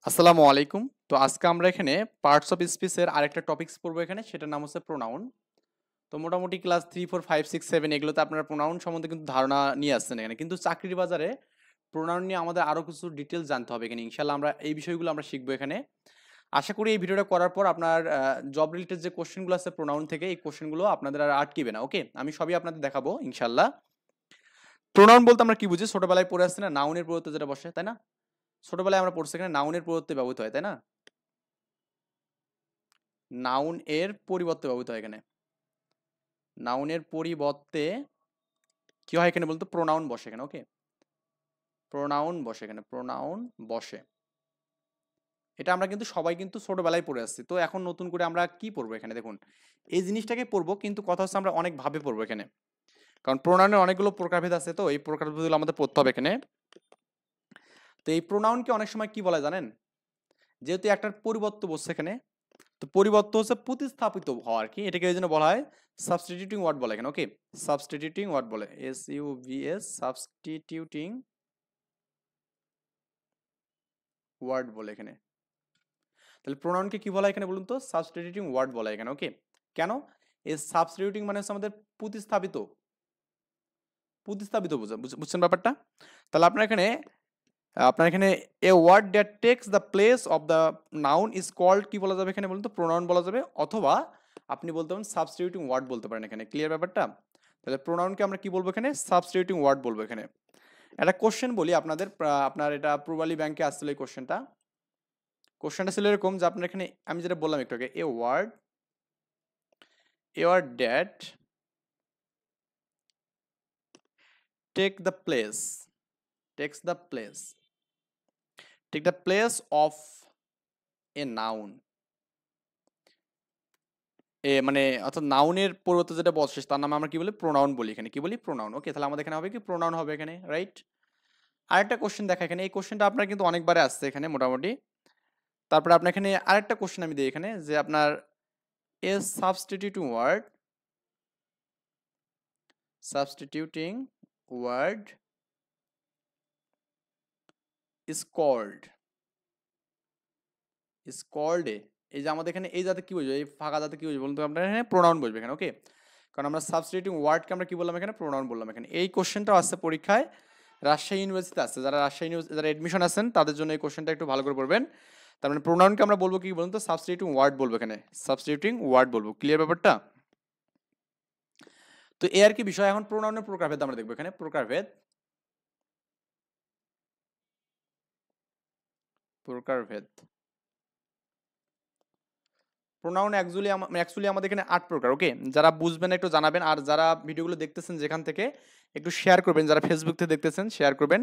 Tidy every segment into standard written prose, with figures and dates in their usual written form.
আসসালামু আলাইকুম। তো আজকে আমরা এখানে পার্টস অফ স্পিচ এর আরেকটা টপিকস পড়বো এখানে, সেটার নাম হচ্ছে প্রোনাউন। তো মোটামুটি ক্লাস 3, 4, 5, 6, 7 এগুলোতে আপনারা প্রোনাউন সম্বন্ধে কিন্তু ধারণা নিয়ে আসছেন এখানে। কিন্তু চাকরির বাজারে প্রোনাউন নিয়ে আমাদের আরো কিছু ডিটেইলস জানতে হবে এখানে। ইনশাআল্লাহ আমরা এই বিষয়গুলো আমরা শিখবো এখানে। আশা করি এই ভিডিওটা করার পর আপনার জব রিলেটেড যে কোশ্চেনগুলো আছে প্রোনাউন থেকে, এই কোশ্চেনগুলো আপনাদের আর আটকিবে না। ওকে? আমি সবই আপনাদের দেখাবো ইনশাআল্লাহ। প্রোনাউন বলতে আমরা কি বুঝি? ছোটবেলায় পড়ে আসছি না, নাউনের পরিবর্তে যেটা বসে, তাই না? ছোটবেলায় আমরা পড়ছি এখানে নাউনের পরিবর্তে ব্যবহৃত হয়, তাই না? নাউন এর পরিবর্তে ব্যবহৃত হয় এখানে। নাউনের পরিবর্তে কি হয় এখানে বলতো? প্রোনাউন বসে এখানে। ওকে? প্রোনাউন বসে এখানে, প্রোনাউন বসে। এটা আমরা কিন্তু সবাই কিন্তু ছোটবেলায় পড়ে আসছি। তো এখন নতুন করে আমরা কি পড়বো এখানে? দেখুন, এই জিনিসটাকে পড়বো, কিন্তু কথা হচ্ছে আমরা অনেক ভাবে পড়বো এখানে। কারণ প্রোনাউনের অনেকগুলো প্রকারভেদ আছে, তো এই প্রকারভেদগুলো আমাদের পড়তে হবে এখানে। তো এই প্রোনাউনকে অনেক সময় কি বলে জানেন? যেহেতু একটার পরিবর্তে বসছে এখানে, তো পরিবর্তন হচ্ছে প্রতিস্থাপিত হওয়া আর কি, এটাকে এই জন্য বলা হয় সাবস্টিটিউটিং ওয়ার্ড বলে এখানে। ওকে? সাবস্টিটিউটিং ওয়ার্ড বলে, SUVS, সাবস্টিটিউটিং ওয়ার্ড বলে এখানে। তাহলে প্রোনাউনকে কি বলা হয় এখানে বলুন তো? সাবস্টিটিউটিং ওয়ার্ড বলা হয় এখানে। ওকে? কেন? এই সাবস্টিটিউটিং মানে হচ্ছে আমাদের প্রতিস্থাপিত, প্রতিস্থাপিত বুঝছেন ব্যাপারটা? তাহলে আপনার এখানে a word that takes the place of the noun is called কি বলা যাবে এখানে বলুন তো? প্রোনাউন বলা যাবে, অথবা আপনি বলতে পারেন সাবস্টিটিউটিং ওয়ার্ড বলতে পারেন এখানে। ক্লিয়ার ব্যাপারটা? তাহলে প্রোনাউনকে আমরা কি বলবো এখানে? সাবস্টিটিউটিং ওয়ার্ড বলবো এখানে। একটা কোশ্চেন বলি আপনাদের, আপনার এটা প্রবালি ব্যাংকে আসছিল এই কোশ্চেনটা। কোশ্চেনটা ছিল এরকম যে আপনার এখানে আমি যেটা বললাম একটু আগে, a word that take the place takes the place take the place of a noun, মানে অর্থাৎ নাউনের পরিবর্তে যেটা বসে তার নামে আমরা কি বলি? প্রোনাউন বলি এখানে। কি বলি? প্রোনাউন। ওকে? তাহলে আমাদের এখানে হবে কি? প্রোনাউন হবে এখানে, রাইট? আরেকটা কোশ্চেন দেখা এখানে, এই কোশ্চেনটা আপনার কিন্তু অনেকবারে আসছে এখানে মোটামুটি। তারপরে আপনার এখানে আরেকটা কোশ্চেন আমি দিই এখানে, যে আপনার এ সাবস্টিটিউটিং ওয়ার্ড ইজ কল্ড এই যে আমাদের এখানে এই জাতে কি বুঝবে? এই ফাঁকা জাতে কি বুঝবে বলুন তো? আপনার এখানে প্রোনাউন বলবে এখানে। ওকে? কারণ আমরা সাবস্টিটিউটিং ওয়ার্ডকে আমরা কি বললাম এখানে? প্রোনাউন বললাম এখানে। এই কোশ্চেনটাও আসছে পরীক্ষায়, রাজশাহী ইউনিভার্সিটিতে আসছে। যারা এডমিশন আছেন তাদের জন্য এই কোশ্চেনটা একটু ভালো করে পড়বেন। তার মানে প্রোনাউনকে আমরা বলবো কি বলুন তো? সাবস্টিটিউটিং ওয়ার্ড বলবো এখানে, সাবস্টিটিউটিং ওয়ার্ড বলবো। ক্লিয়ার ব্যাপারটা? তো এই আর কি বিষয়। এখন প্রোনাউনের প্রকারভেদ আমরা দেখবো এখানে। প্রকারভেদ প্রোনাউন অ্যাকচুয়ালি আমাদের এখানে 8 প্রকার। ওকে? যারা বুঝবেন একটু জানাবেন, আর যারা ভিডিওগুলো দেখতেছেন যেখান থেকে, একটু শেয়ার করবেন। যারা ফেসবুক থেকে দেখতেছেন শেয়ার করবেন,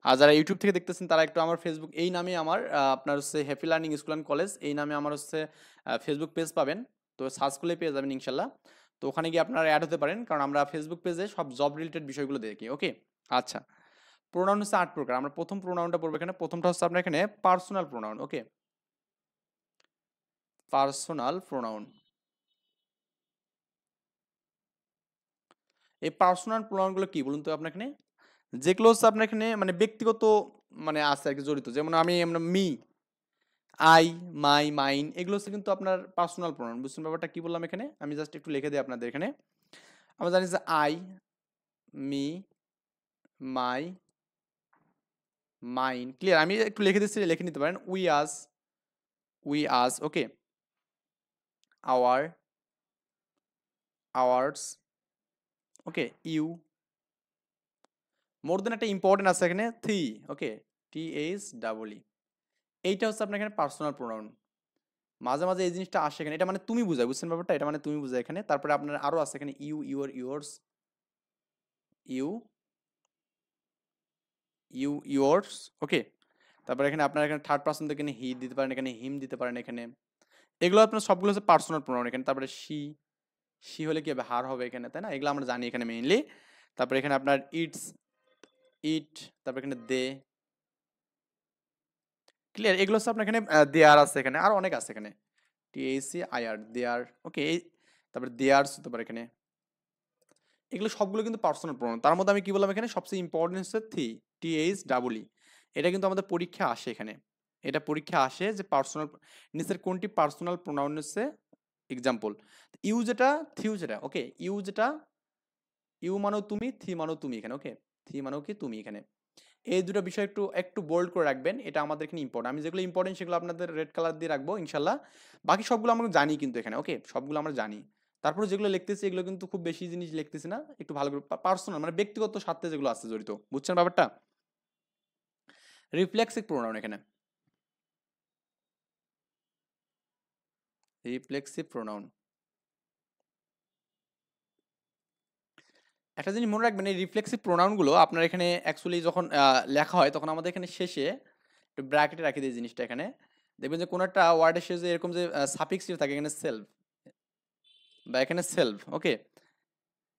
আর যারা ইউটিউব থেকে দেখতেছেন তারা একটু আমার ফেসবুক এই নামে আমার আপনার হচ্ছে happy learning school and college, এই নামে আমার হচ্ছে ফেসবুক পেজ পাবেন। তো সার্চ করলে পেয়ে যাবেন ইনশাল্লাহ। তো ওখানে গিয়ে আপনারা অ্যাড হতে পারেন, কারণ আমরা ফেসবুক পেজে সব জব রিলেটেড বিষয়গুলো দেখি। ওকে? আচ্ছা, প্রোনাউন হচ্ছে 8 প্রকার। আমরা প্রথম প্রোনাউনটা পড়বো এখানে। প্রথমটা হচ্ছে আপনার এখানে personal pronoun. Okay? Personal pronoun. এই পার্সোনাল প্রোনাউনগুলো কি বলুন তো আপনার এখানে? যেগুলো হচ্ছে আপনার এখানে মানে ব্যক্তিগত, মানে আছে আর কি জড়িত। যেমন আমি মি, আই, মাই, মাইন, এগুলো হচ্ছে কিন্তু আপনার পার্সোনাল প্রোনাউন। বুঝছেন ব্যাপারটা কি বললাম এখানে? আমি জাস্ট একটু লিখে দিই আপনাদের এখানে। আমরা জানি যে I, me, my, mine. Clear? আমি একটু লিখে দিচ্ছি, লিখে নিতে পারেন। We us, okay? Our, ours, okay? You. More then একটা ইম্পর্টেন্ট আছে এখানে, থ্রি। ওকে? THEE। এইটা হচ্ছে আপনার এখানে পার্সোনাল প্রোনাউন। মাঝে মাঝে এই জিনিসটা আসে এখানে, এটা মানে তুমি বুঝায়। বুঝছেন ব্যাপারটা? এটা মানে তুমি বুঝায় এখানে। তারপরে আপনার আরো আছে এখানে you, your, yours, you, yours, okay? তারপরে এখানে আপনার এখানে থার্ড পারসন থেকে হি দিতে পারেন এখানে, হিম দিতে পারেন এখানে। এগুলো আপনার সবগুলো হচ্ছে পার্সোনাল প্রোনাউন এখানে। তারপরে সি হলে কি হবে? হার হবে এখানে, তাই না? এগুলো আমরা জানি এখানে মেইনলি। তারপরে এখানে আপনার ইট, তারপরে এখানে দে। ক্লিয়ার? এগুলো হচ্ছে আপনার এখানে দেয়ার আছে এখানে, আর অনেক আছে এখানে। THEIR, দেয়ার। ওকে? তারপরে দেয়ার্স হতে পারে এখানে। এগুলো সবগুলো কিন্তু পার্সোনাল প্রোনাউন। তার মধ্যে আমি কি বললাম এখানে? সবচেয়ে ইম্পর্টেন্ট হচ্ছে টি এইচ ডাবল ই। এটা কিন্তু আমাদের পরীক্ষা আসে এখানে। এটা পরীক্ষা আসে যে পার্সোনাল নিচের কোনটি পার্সোনাল প্রোনাউন হচ্ছে এক্সাম্পল। ইউ যেটা থিউ যেটা ওকে, ইউ যেটা ইউ মানেও তুমি, থি মানেও তুমি এখানে ওকে, থি মানেও কি তুমি এখানে। এই দুটো বিষয় একটু একটু বোল্ড করে রাখবেন, এটা আমাদের এখানে ইম্পর্টেন্ট। আমি যেগুলো ইম্পর্টেন্ট সেগুলো আপনাদের রেড কালার দিয়ে রাখবো ইনশাল্লাহ। বাকি সবগুলো আমরা জানি কিন্তু এখানে ওকে, সবগুলো আমরা জানি। তারপরে যেগুলো লিখতেছি এগুলো কিন্তু খুব বেশি জিনিস লিখতেছি না, একটু ভালো করে পার্সোনাল মানে ব্যক্তিগত স্বার্থে যেগুলো আছে জড়িত, বুঝছেন ব্যাপারটা। রিফ্লেক্সিভ প্রোনাউন এখানে, রিফ্লেক্সিভ প্রোনাউন। একটা জিনিস মনে রাখবেন, এই রিফ্লেক্সিভ প্রোনাউনগুলো আপনার এখানে অ্যাকচুয়ালি যখন লেখা হয় তখন আমাদের এখানে শেষে একটু ব্র্যাকেটে রাখি দিই জিনিসটা। এখানে দেখবেন যে কোনো একটা ওয়ার্ডের শেষে এরকম যে সাফিক্স থাকে, এখানে সেলফ বা এখানে self okay,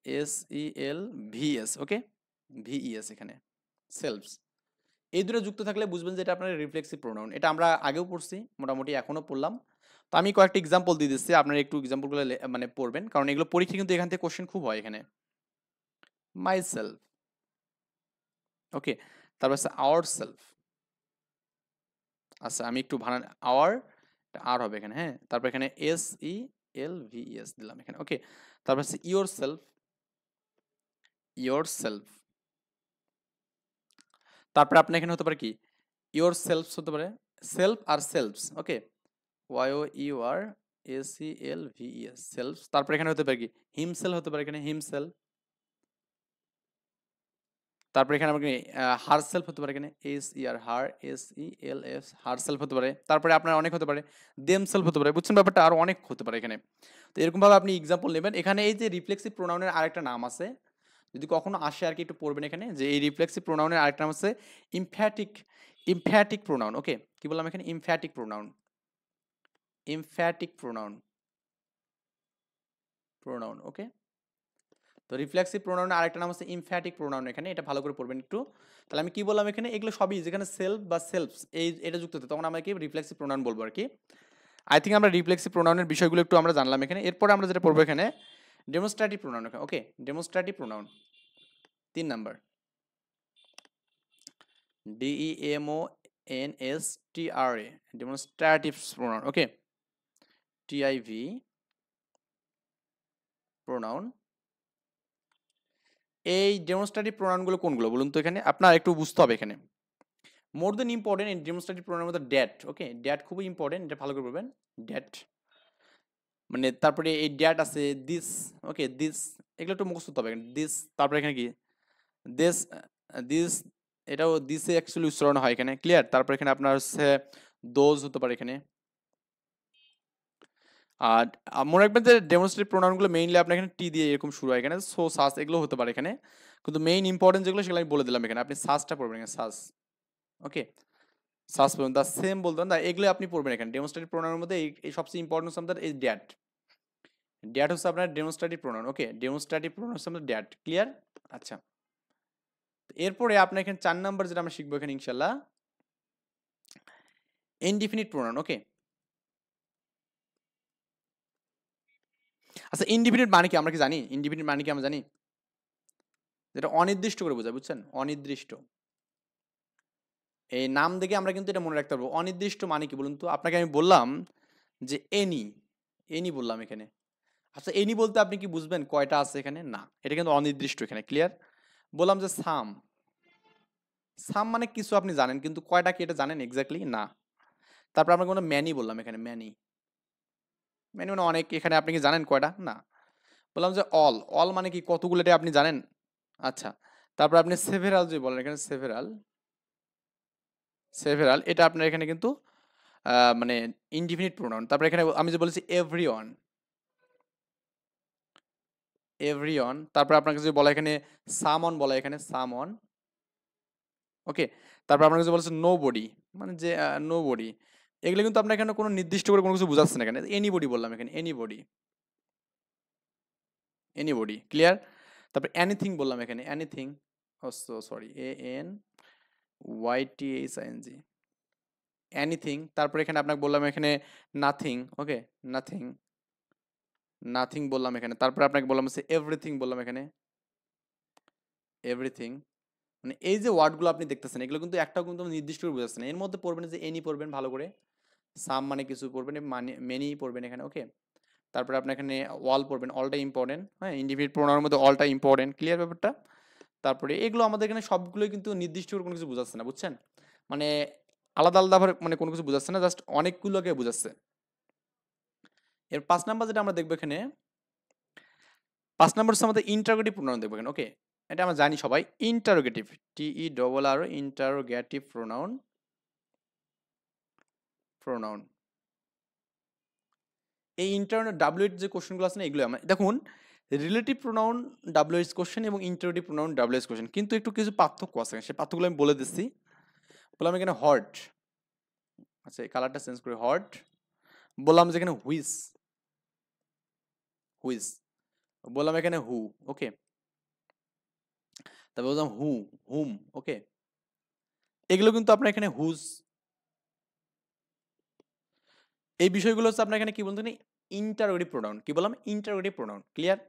S E L V S okay, V E S এখানে সেলফস, এই দুটো যুক্ত থাকলে বুঝবেন যে এটা আপনার রিফ্লেক্সিভ প্রোনাউন। এটা আমরা আগেও পড়ছি, মোটামুটি এখনো পড়লাম। তো আমি কয়েকটা এক্সাম্পল দিয়ে দিচ্ছি, আপনারা একটু এক্সাম্পলগুলো মানে পড়বেন, কারণ এগুলো পরীক্ষা কিন্তু এখান থেকে কোশ্চেন খুব হয় এখানে। মাই সেলফ ওকে, তারপর আছে আওয়ার সেলফ। আচ্ছা আমি একটু বানান, আওয়ার আর হবে এখানে, হ্যাঁ। তারপর এখানে S E L V S দিলাম এখানে ওকে। তারপর আছে ইয়োর সেলফ, ইয়োর সেলফ। তারপরে আপনার এখানে হতে পারে কি, ইয়োর সেলফস হতে পারে, সেলফ আর selves okay, Y O U R S E L V E S selves. তারপর এখানে হতে পারে কি, হিমসেল হতে পারে এখানে, হিমসেল। তারপর এখানে আমাকে হার সেলফ হতে পারে এখানে, S E R her S E L S her self হতে পারে। তারপরে আপনার অনেক হতে পারে, দেম সেলফ হতে পারে, বুঝছেন ব্যাপারটা, আরো অনেক হতে পারে এখানে। তো এরকম ভাবে আপনি এক্সাম্পল নেবেন। এখানে এই যে রিফ্লেক্সিভ প্রোনাউনের আরেকটা নাম আছে, যদি কখনো আসে আর কি একটু পড়বেন এখানে, যে এই রিফ্লেক্সিভ প্রোনাউনের আরেকটা নাম আছে ইমফ্যাটিক, ইমফ্যাটিক প্রোনাউন ওকে। কি বললাম এখানে, emphatic pronoun, emphatic pronoun, pronoun ওকে। তো রিফ্লেক্সিভ প্রোনাউনের আরেকটা নাম হচ্ছে ইমফ্যাটিক প্রোনাউন এখানে, এটা ভালো করে পড়বেন একটু। তাহলে আমি কি বললাম এখানে, এগুলো সবই যেখানে সেলফ বা সেলফস এই এটা যুক্ত হতো তখন আমরা কি রিফ্লেক্সিভ প্রোনাউন বলবো আর কি। আই থিঙ্ক আমরা রিফ্লেক্সিভ প্রোনাউনের বিষয়গুলো একটু আমরা জানলাম এখানে। এরপরে আমরা যেটা পড়বো এখানে ডেমনস্ট্রেটিভ প্রোনাউন ওকে, demonstrative pronoun 3 number, DEMONSTRA demonstrative pronoun ওকে, TIV প্রোনাউন। এই ডেমনস্ট্রেটিভ প্রোনাউনগুলো কোনগুলো বলুন তো, এখানে আপনার একটু বুঝতে হবে এখানে। মোর দেন ইম্পর্টেন্ট এই ডেমনস্ট্রেটিভ প্রোনাউনের মধ্যে ড্যাট ওকে, ড্যাট খুবই ইম্পর্টেন্ট, এটা ভালো করে বলবেন ড্যাট। মানে তারপরে এই ড্যাট আছে, দিস ওকে, দিস এগুলো একটু মুখস্থ করতে হবে দিস। তারপরে এখানে কি দিস, দিস এটাও দিসে অ্যাকচুয়ালি উচ্চারণ হয় এখানে, ক্লিয়ার। তারপর এখানে আপনার হচ্ছে দোজ হতে পারে এখানে। আর মনে রাখবেন যে ডেমনস্ট্রেটিভ প্রোনাউনগুলো মেইনলি আপনার এখানে টি দিয়ে এরকম শুরু হয় এখানে, সো সাস এগুলো হতে পারে এখানে, কিন্তু মেইন ইম্পর্টেন্ট যেগুলো সেগুলো আমি বলে দিলাম এখানে। আপনি সাসটা পড়বেন এখানে, সাস ওকে, সাস পড়বেন, দা সেম বলতেন দা, এগুলো আপনি পড়বেন এখানে। ডেমনস্ট্রেটিভ প্রোনাউনের মধ্যে এই সবচেয়ে ইম্পর্টেন্ট হচ্ছে আমাদের এই ড্যাট, ড্যাট হচ্ছে আপনার ডেমনস্ট্রেটিভ প্রোনাউন ওকে, ডেমনস্ট্রেটিভ প্রোনাউন হচ্ছে আমাদের ড্যাট, ক্লিয়ার। আচ্ছা এরপরে আপনার এখানে 4 নাম্বার যেটা আমরা শিখবো এখানে ইনশাল্লাহ, ইনডিফিনিট প্রোনাউন ওকে। আচ্ছা ইনডিফিনিট মানে কি আমরা কি জানি, ইনডিফিনিট মানে কি আমরা জানি, যেটা অনির্দিষ্ট করে বোঝায়, বুঝছেন, অনির্দিষ্ট। এই নাম দেখে আমরা কিন্তু এটা মনে রাখতে পারবো। অনির্দিষ্ট মানে কি বলুন তো, আপনাকে আমি বললাম যে এনি, এনি বললাম এখানে। আচ্ছা এনি বলতে আপনি কি বুঝবেন কয়টা আছে এখানে, না, এটা কিন্তু অনির্দিষ্ট এখানে, ক্লিয়ার। বললাম যে সাম, সাম মানে কিছু আপনি জানেন কিন্তু কয়টা কি এটা জানেন এক্স্যাক্টলি না। তারপর আমরা কোনো ম্যানি বললাম এখানে, ম্যানি, ম্যানি মানে অনেক, এখানে আপনি কি জানেন কয়টা, না। বললাম যে অল, অল মানে কি কতগুলো এটা আপনি জানেন, আচ্ছা। তারপর আপনি সেভেরাল যে বলেন এখানে, সেভেরাল, সেভেরাল এটা আপনার এখানে কিন্তু মানে ইনডিফিনিট প্রোনাউন। তারপর এখানে আমি যে বলেছি এভরিওয়ান, এভরিওয়ান। তারপর আপনাকে যে বলা এখানে সামন, বলা এখানে সামন ওকে। তারপর আপনাকে যে বলেছে নো বডি, মানে যে নো বডি, এগুলো কিন্তু আপনার এখানে কোনো নির্দিষ্ট করে কোনো কিছু বোঝাচ্ছে না এখানে, এনিবডি বললাম এখানে, এনিবডি, এনিবডি, ক্লিয়ার। তারপর এনিথিং বললাম এখানে, এনিথিং, ও সরি ANYTHING, এনিথিং। তারপর এখানে আপনাকে বললাম এখানে নাথিং ওকে, নাথিং, নাথিং বললাম এখানে। তারপর আপনাকে বললাম হচ্ছে এভরিথিং বললাম এখানে, এভরিথিং। মানে এই যে ওয়ার্ডগুলো আপনি দেখতেছেন এগুলো কিন্তু একটাও কিন্তু নির্দিষ্ট করে বোঝাচ্ছে না। এর মধ্যে পড়বেন যে এনি পড়বেন ভালো করে, সাম মানে কিছু পড়বেন, মানে মেনি পড়বেন এখানে, ওকে। তারপরে আপনি এখানে অল পড়বেন, অলটা ইম্পর্টেন্ট, হ্যাঁ, ইন্ডিভিজুয়াল প্রোনাউনের মধ্যে অলটা ইম্পর্টেন্ট, ক্লিয়ার ব্যাপারটা। তারপরে এগুলো আমাদের এখানে সবগুলোই কিন্তু নির্দিষ্ট করে কোনো কিছু বোঝাচ্ছে না, বুঝছেন, মানে আলাদা আলাদা ভাবে মানে কোনো কিছু বোঝাচ্ছে না, জাস্ট অনেকগুলোকে বোঝাচ্ছে। এর 5 নাম্বার যেটা আমরা দেখবো এখানে, 5 নাম্বার হচ্ছে আমাদের ইন্টারোগেটিভ প্রোনাউন দেখবো এখানে, ওকে। এটা আমরা জানি সবাই, interrogative, TERR, interrogative pronoun, pronoun. এই ইন্টারোগেটিভ WH যে কোশ্চেনগুলো আছে না এগুলো আমরা দেখুন, রিলেটিভ প্রোনাউন WH কোশ্চেন এবং ইন্টারোগেটিভ প্রোনাউন WH কোশ্চেন, কিন্তু একটু কিছু পার্থক্য আছে, সেই পার্থক্যগুলো আমি বলে দিচ্ছি। বললাম এখানে হট, আচ্ছা এই কালারটা চেঞ্জ করে হট, বললাম যে এখানে হুইস, হুইস, বললাম এখানে হু, ওকে। তারপর বললাম হু, হুম, ওকে। এগুলো কিন্তু আপনার এখানে হুজ, এই বিষয়গুলো হচ্ছে আপনার এখানে কি বলতে ইন্টারোগেটিভ প্রোনাউন, কি বললাম, ইন্টারোগেটিভ প্রোনাউন, ক্লিয়ার।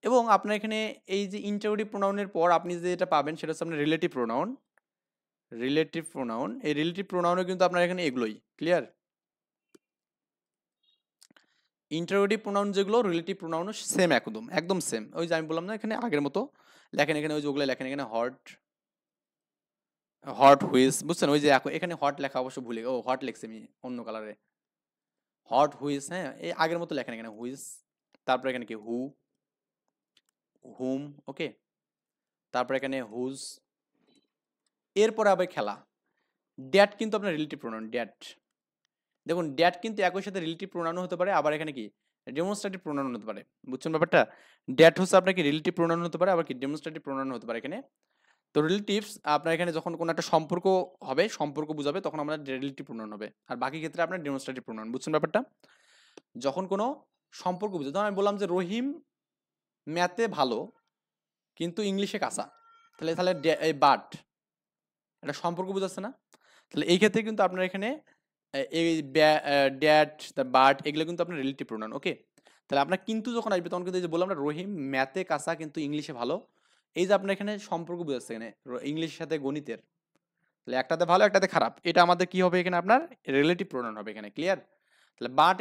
এবং আপনার এখানে এই যে ইন্টারোগেটিভ প্রোনাউনের পর আপনি যেটা পাবেন সেটা হচ্ছে আপনার রিলেটিভ প্রোনাউন, রিলেটিভ প্রোনাউন। এই রিলেটিভ প্রোনাউনে কিন্তু আপনার এখানে এগুলোই, ক্লিয়ার। ইন্টারোগেটিভ প্রোনাউন যেগুলো, রিলেটিভ প্রোনাউন সেম, একদম একদম সেম, ওই যে আমি বললাম না এখানে আগের মতো লেখেন, এখানে ওই যে ওগুলো লেখেন, এখানে হট, হট হুইস, বুঝছেন, ওই যে এখানে হট লেখা অবশ্য ভুলে, ও হট লিখছি আমি অন্য কালারে, হট হুইস, হ্যাঁ এই আগের মতো লেখেন এখানে হুইস। তারপর এখানে কি হু, হুম, ওকে। তারপর এখানে হুজ। এরপরে আবার খেলা, ড্যাট কিন্তু আপনার রিলেটিভ প্রোনাউন, ড্যাট। দেখুন ড্যাট কিন্তু একই সাথে রিলেটিভ প্রোনাউন হতে পারে, আবার এখানে কি ডেমনস্ট্রেটিভ প্রোনাউন হতে পারে, বুঝছেন ব্যাপারটা। ড্যাট হচ্ছে আপনার কি রিলেটিভ প্রোনাউন হতে পারে, আবার কি ডেমনস্ট্রেটিভ প্রোনাউন হতে পারে এখানে। তো রিলেটিভস আপনার এখানে যখন কোনো একটা সম্পর্ক হবে, সম্পর্ক বুঝাবে, তখন আমরা রিলেটিভ প্রোনাউন হবে, আর বাকি ক্ষেত্রে আপনার ডেমনস্ট্রেটিভ প্রোনাউন, বুঝছেন ব্যাপারটা। যখন কোনো সম্পর্ক বুঝে, ধরুন আমি বললাম যে রহিম ম্যাথে ভালো কিন্তু ইংলিশে কাঁচা, তাহলে তাহলে এই বাট, এটা সম্পর্ক বুঝাচ্ছে না। তাহলে এই ক্ষেত্রে কিন্তু আপনার এখানে এই ড্যাট, বাট, এগুলো কিন্তু আপনার রিলেটিভ প্রোনাউন, ওকে। তাহলে আপনার কিন্তু যখন আসবে তখন কিন্তু এই যে বললাম আমরা রহিম ম্যাথে কাঁচা কিন্তু ইংলিশে ভালো, এই যে আপনার এখানে সম্পর্ক বুঝাচ্ছে এখানে ইংলিশের সাথে গণিতের, তাহলে একটাতে ভালো একটাতে খারাপ, এটা আমাদের কি হবে এখানে আপনার রিলেটিভ প্রোনাউন হবে এখানে, ক্লিয়ার। তাহলে বাট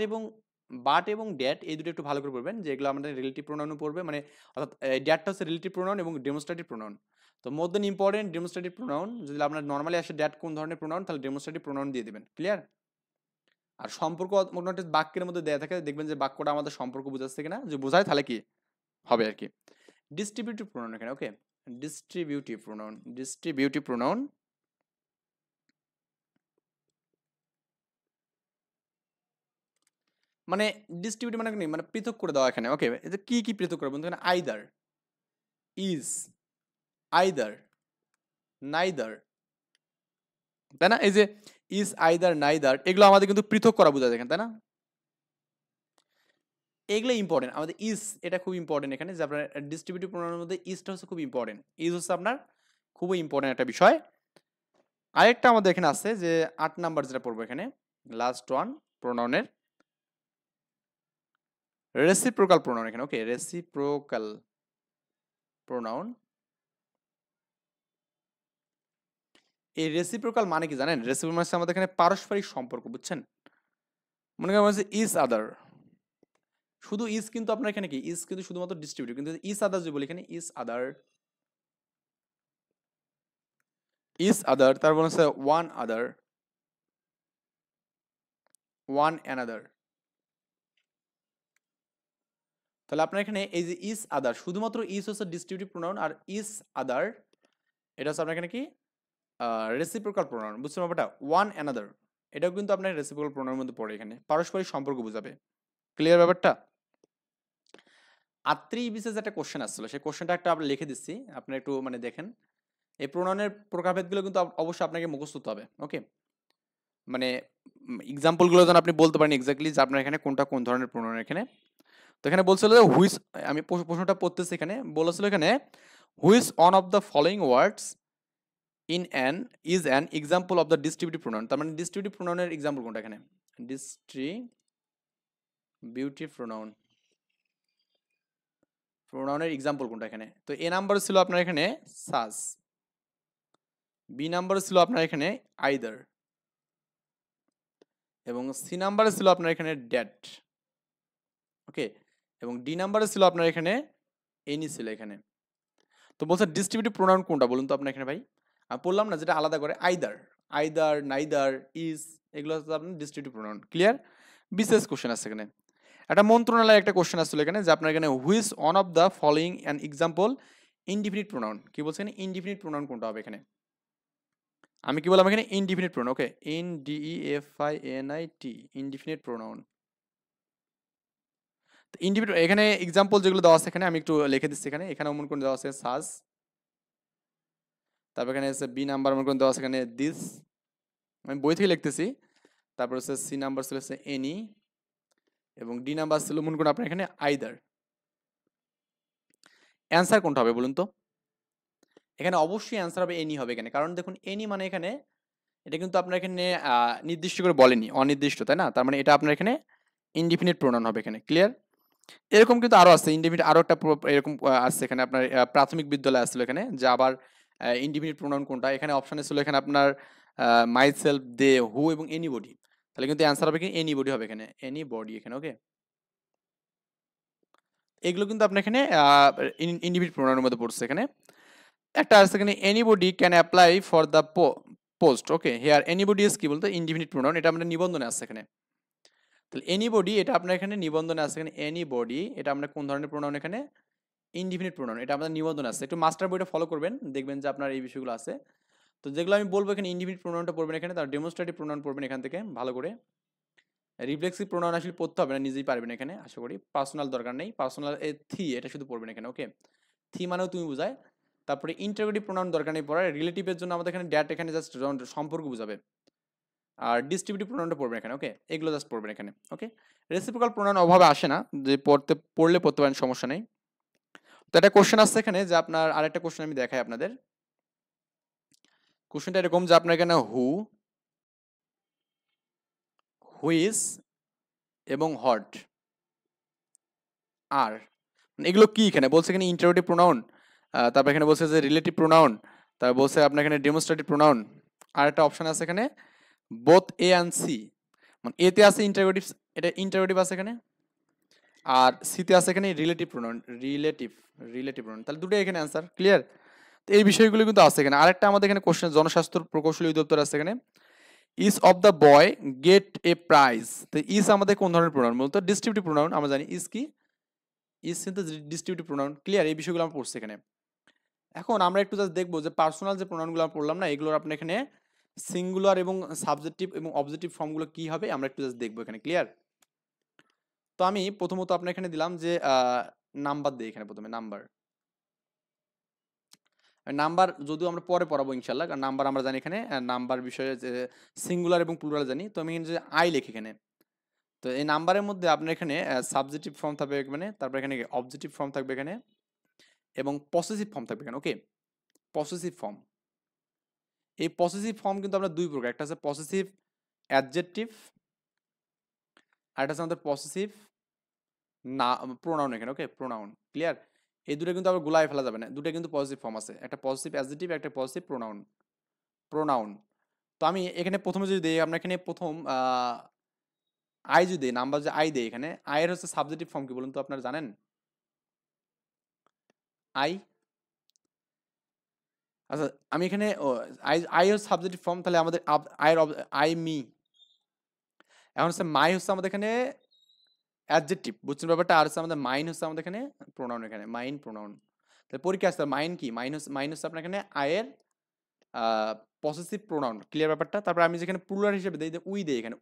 এবং ড্যাট এই দুটো একটু ভালো করে পড়বেন, যে এগুলো আমাদের রিলেটিভ প্রোনাউন পড়বে, মানে অর্থাৎ ড্যাটটা হচ্ছে রিলেটিভ প্রোনাউন এবং ডেমনস্ট্রেটিভ প্রোনাউন। তো মোর দেন ইম্পর্টেন্ট ডেমনস্ট্রেটিভ প্রোনাউন, যদি আপনার নর্মালি আসে ড্যাট কোন ধরনের প্রোনাউন, তাহলে ডেমনস্ট্রেটিভ প্রোনাউন দিয়ে দিবেন, ক্লিয়ার। আর সম্পর্ক মোটামুটি বাক্যের মধ্যে দেয়া থাকে, দেখবেন যে বাক্যটা আমাদের সম্পর্ক বোঝাচ্ছে কিনা, যে বোঝায় তাহলে কি হবে আর কি। ডিস্ট্রিবিউটিভ প্রোনাউন এখানে, ওকে। ডিস্ট্রিবিউটিভ প্রোনাউন, ডিস্ট্রিবিউটিভ প্রোনাউন, মানে ডিস্ট্রিবিউটিভ মানে কি, মানে পৃথক করে দেওয়া এখানে, ওকে। এটা কি কি পৃথক করে বলতে, এখানে আইদার, ইজ, আইদার, নাইদার, তাই না, এই যে ইজ, আইদার, নাইদার, এগুলো আমাদের কিন্তু পৃথক করা বোঝায় দেখেন, তাই না। এগুলো ইম্পর্টেন্ট আমাদের, ইজ এটা খুব ইম্পর্টেন্ট এখানে, যে আপনার ডিস্ট্রিবিউটিভ প্রোনাউনের মধ্যে ইজটা হচ্ছে খুব ইম্পর্টেন্ট, ইজ হচ্ছে আপনার খুবই ইম্পর্টেন্ট একটা বিষয়। আরেকটা আমাদের এখানে আছে যে 8 নাম্বার যেটা পড়বো এখানে, লাস্ট ওয়ান, প্রোনাউনের রেসিপ্রোকাল প্রোনাউন এখানে, ওকে। রেসিপ্রোকাল প্রোনাউন, এই রেসিপ্রোকাল মানে কি জানেন, রেসিপ্রোকাল মানে আমাদের এখানে পারস্পরিক সম্পর্ক, বুঝছেন। মনে করেন হচ্ছে ইজ আদার, শুধু ইজ কিন্তু আপনার এখানে কি, ইজ কিন্তু শুধুমাত্র ডিস্ট্রিবিউটিভ, কিন্তু ইজ আদার যদি বলি এখানে ইজ আদার, ইজ আদার, তারপর হচ্ছে ওয়ান আদার, ওয়ান অ্যানাদার। তাহলে আপনার এখানে এই যে ইজ আদার, শুধুমাত্র ইজ হচ্ছে ডিস্ট্রিবিউটিভ প্রোনাউন, আর ইজ আদার এটা হচ্ছে আপনার এখানে কি রেসিপ্রোকাল প্রোনাউন, বুঝছেন ব্যাপারটা। ওয়ান অ্যানাদার এটাও কিন্তু আপনার রেসিপ্রোকাল প্রোনাউনের মধ্যে পড়ে, এখানে পারস্পরিক সম্পর্ক বোঝাবে, ক্লিয়ার ব্যাপারটা। আত্রি বিশেষ একটা কোশ্চেন আসছিল, সেই কোশ্চেনটা একটা আমরা লিখে দিচ্ছি, আপনি একটু মানে দেখেন। এই প্রোনাউনের প্রকারভেদগুলো কিন্তু অবশ্যই আপনাকে মুখস্থ করতে হবে, ওকে। মানে এক্সাম্পলগুলো যেন আপনি বলতে পারেন এক্স্যাক্টলি যে আপনার এখানে কোনটা কোন ধরনের প্রোনাউন এখানে। তো এখানে বলছিল যে হুইচ, আমি প্রশ্নটা পড়তেছি, এখানে বলেছিল এখানে which on of the following words in an is an example of the distributive pronoun, তার মানে ডিস্ট্রিবিউটিভ প্রোনাউনের এক্সাম্পল কোনটা এখানে, ডিস্ট্রিবিউটিভ প্রোনাউন, প্রোনাউনের এক্সাম্পল কোনটা এখানে। তো এ নাম্বার ছিল আপনার এখানে সাজ, বি নাম্বারে ছিল আপনার এখানে আইদার, এবং সি নাম্বারে ছিল আপনার এখানে ড্যাট, ওকে, এবং ডি নাম্বারে ছিল আপনার এখানে এনি ছিল এখানে। তো বলছে ডিস্ট্রিবিউটিভ প্রোনাউন কোনটা বলুন তো আপনার এখানে ভাই? আমি বললাম না যেটা আলাদা করে, আইদার, আইদার, নাইদার, ইজ, এগুলো হচ্ছে আপনার ডিস্ট্রিবিউটিভ প্রোনাউন। ক্লিয়ার? বিশেষ কোশ্চেন আছে এখানে। একটা মন্ত্রণালয়ের একটা কোশ্চেন আসছিল এখানে যে আপনার এখানে which on of the following an example indefinite pronoun, কি বলছেন ইনডিফিনিট প্রোনাউন কোনটা হবে এখানে? আমি কি বললাম এখানে ইনডিফিনিট প্রোনাউন, ওকে, ইনডিইএফআইএনআইটি, ইনডিফিনিট প্রোনাউন। ইনডিফিনিট এখানে এক্সাম্পল যেগুলো দেওয়া আছে এখানে আমি একটু লিখে দিচ্ছি এখানে, এখানে মনে করে দেওয়া আছে সাজ, তারপর এখানে হচ্ছে বি নাম্বার মনে করে দেওয়া আছে এখানে দিস, আমি বই থেকে লিখতেছি। তারপর হচ্ছে সি নাম্বার ছিল হচ্ছে এনি, এবং ডি নাম্বার ছিল মনে করুন আপনার এখানে আইদার। অ্যান্সার কোনটা হবে বলুন তো? এখানে অবশ্যই অ্যান্সার হবে এনি হবে এখানে, কারণ দেখুন এনি মানে এখানে এটা কিন্তু আপনার এখানে নির্দিষ্ট করে বলেনি, অনির্দিষ্ট, তাই না? তার মানে এটা আপনার এখানে ইনডিফিনিট প্রোনাউন হবে এখানে। ক্লিয়ার? এরকম কিন্তু আরো আছে ইনডিফিনিট, আরো একটা এরকম আছে এখানে আপনার প্রাথমিক বিদ্যালয়ে আসছিল এখানে যে আবার ইনডিফিনিট প্রোনাউন কোনটা, এখানে অপশনে ছিল এখানে আপনার মাই সেলফ, দে, হু এবং এনিবডি। তাহলে কিন্তু অ্যান্সার হবে কি এনিবডি হবে এখানে, এনিবডি এখানে, ওকে। এগুলো কিন্তু আপনার এখানে ইনডিফিনিট প্রোনাউনের মধ্যে পড়ছে এখানে। একটা আছে এখানে anybody can apply for the post, okay, here anybody is কি বলতো ইনডিফিনিট প্রোনাউন, এটা আমাদের নিবন্ধনে আছে এখানে। তাহলে এনিবডি এটা আপনার এখানে নিবন্ধনে আছে এখানে, এনিবডি এটা আমরা কোন ধরনের প্রোনাউন এখানে? ইনডিফিনিট প্রোনাউন, এটা আমাদের নিবন্ধন আছে। একটু মাস্টার বইটা ফলো করবেন, দেখবেন যে আপনার এই বিষয়গুলো আছে। তো যেগুলো আমি বলবো এখানে ইনডিফিনিট প্রোনাউনটা পড়বেন এখানে, তার ডেমনস্ট্রেটিভ প্রোনাউন পড়বেন এখান থেকে ভালো করে। রিফ্লেক্সিভ প্রোনাউন আসলে পড়তে হবে না, নিজেই পারবেন এখানে আশা করি। পার্সোনাল দরকার নেই, পার্সোনাল থি এটা শুধু পড়বেন এখানে, ওকে। থি মানেও তুমি বোঝায়। তারপরে ইন্টারোগেটিভ প্রোনাউন দরকার নেই পড়ার, রিলেটিভের জন্য আমাদের এখানে ড্যাট এখানে জাস্ট সম্পর্ক বোঝাবে। আর ডিস্ট্রিবিউটিভ প্রোনাউনটা পড়বেন এখানে, ওকে, এগুলো জাস্ট পড়বেন এখানে, ওকে। রেসিপ্রোকাল প্রোনাউন অভাবে আসে না, যে পড়লে পড়তে পারেন, সমস্যা নেই। তো একটা কোশ্চেন আসছে এখানে যে আপনার, আরেকটা কোশ্চেন আমি দেখাই আপনাদের। কোশ্চেনটা এরকম যে আপনার এখানে হুইজ এবং হট আর, এগুলো কি এখানে বলছে এখানে ইন্টারোগেটিভ প্রোনাউন, তারপর এখানে বলছে যে রিলেটিভ প্রোনাউন, তারপর বলছে আপনার এখানে ডেমনস্ট্রেটিভ প্রোনাউন, আর একটা অপশন আছে এখানে বোথ এ অ্যান্ড সি, মানে এতে আছে ইন্টারোগেটিভ, এটা ইন্টারোগেটিভ আছে এখানে, আর সিতে আছে এখানে রিলেটিভ প্রোনাউন, রিলেটিভ প্রোনাউন, তাহলে দুটোই এখানে অ্যান্সার। ক্লিয়ার? তো এই বিষয়গুলো কিন্তু আছে এখানে। আরেকটা আমাদের এখানে কোশ্চেন জনস্বাস্থ্য প্রকৌশলী অধিদপ্তর আছে এখানে, is of the boy gate a prize. তো ইজ আমাদের কোন ধরনের প্রোনাউন বলতো? ডিস্ট্রিবিউটিভ প্রোনাউন, আমরা জানি ইজ কি, ইজ কিন্তু ডিস্ট্রিবিউটিভ প্রোনাউন। ক্লিয়ার? এই বিষয়গুলো আমরা পড়ছি এখানে। এখন আমরা একটু জাস্ট দেখবো যে পার্সোনাল যে প্রোনাউনগুলো আমরা পড়লাম না, এগুলোর আপনার এখানে সিঙ্গুলার এবং সাবজেক্টিভ এবং অবজেক্টিভ ফর্মগুলো কি হবে আমরা একটু জাস্ট দেখবো এখানে। ক্লিয়ার? তো আমি প্রথমত আপনার এখানে দিলাম যে নাম্বার দিই এখানে, প্রথমে নাম্বার। নাম্বার যদিও আমরা পরে পড়াবো ইনশাল্লাহ, কারণ নাম্বার আমরা জানি এখানে নাম্বার বিষয়ে যে সিঙ্গুলার এবং প্লুরাল জানি। তো আমি এখানে যে আই লিখি এখানে, তো এই নাম্বারের মধ্যে আপনার এখানে সাবজেক্টিভ ফর্ম থাকবে এখানে, তারপর এখানে অবজেক্টিভ ফর্ম থাকবে এখানে, এবং পসেসিভ ফর্ম থাকবে এখানে, ওকে। পসেসিভ ফর্ম, এই পসেসিভ ফর্ম কিন্তু আমরা দুই প্রকার, একটা আছে পসেসিভ অ্যাডজেক্টিভ, আর একটা আছে আমাদের পসেসিভ না প্রোনাউন এখানে, ওকে, প্রোনাউন। ক্লিয়ার? এই দুটো কিন্তু আবার গুলায় ফেলা যাবে না, দুটো কিন্তু পজিটিভ ফর্ম আছে, একটা পজিটিভ অ্যাডজেক্টিভ, একটা পজিটিভ প্রোনাউন। প্রোনাউন, তো আমি এখানে প্রথমে যদি দিই, আমরা এখানে প্রথম আই যদি নাম্বার যে আই দেই এখানে, আয়ের হচ্ছে সাবজেক্টিভ ফর্ম কি বলুন তো, আপনারা জানেন? আই, আচ্ছা আমি এখানে আই, আই হচ্ছে সাবজেক্টিভ ফর্ম, তাহলে আমাদের আয়ের আই মি। এখন হচ্ছে মাই হচ্ছে আমাদের এখানে অ্যাডজেক্টিভ, বুঝছেন ব্যাপারটা? আর হচ্ছে আমাদের মাইন হচ্ছে আমাদের এখানে প্রোনাউন, এখানে মাইন প্রোনাউন। তাহলে পরীক্ষা আসছে মাইন কি, মাইন হচ্ছে আপনার এখানে আয়ের পসেসিভ প্রোনাউন। ক্লিয়ার ব্যাপারটা? তারপর আমি যেখানে প্লুরাল হিসেবে দিই, উই দেই এখানে,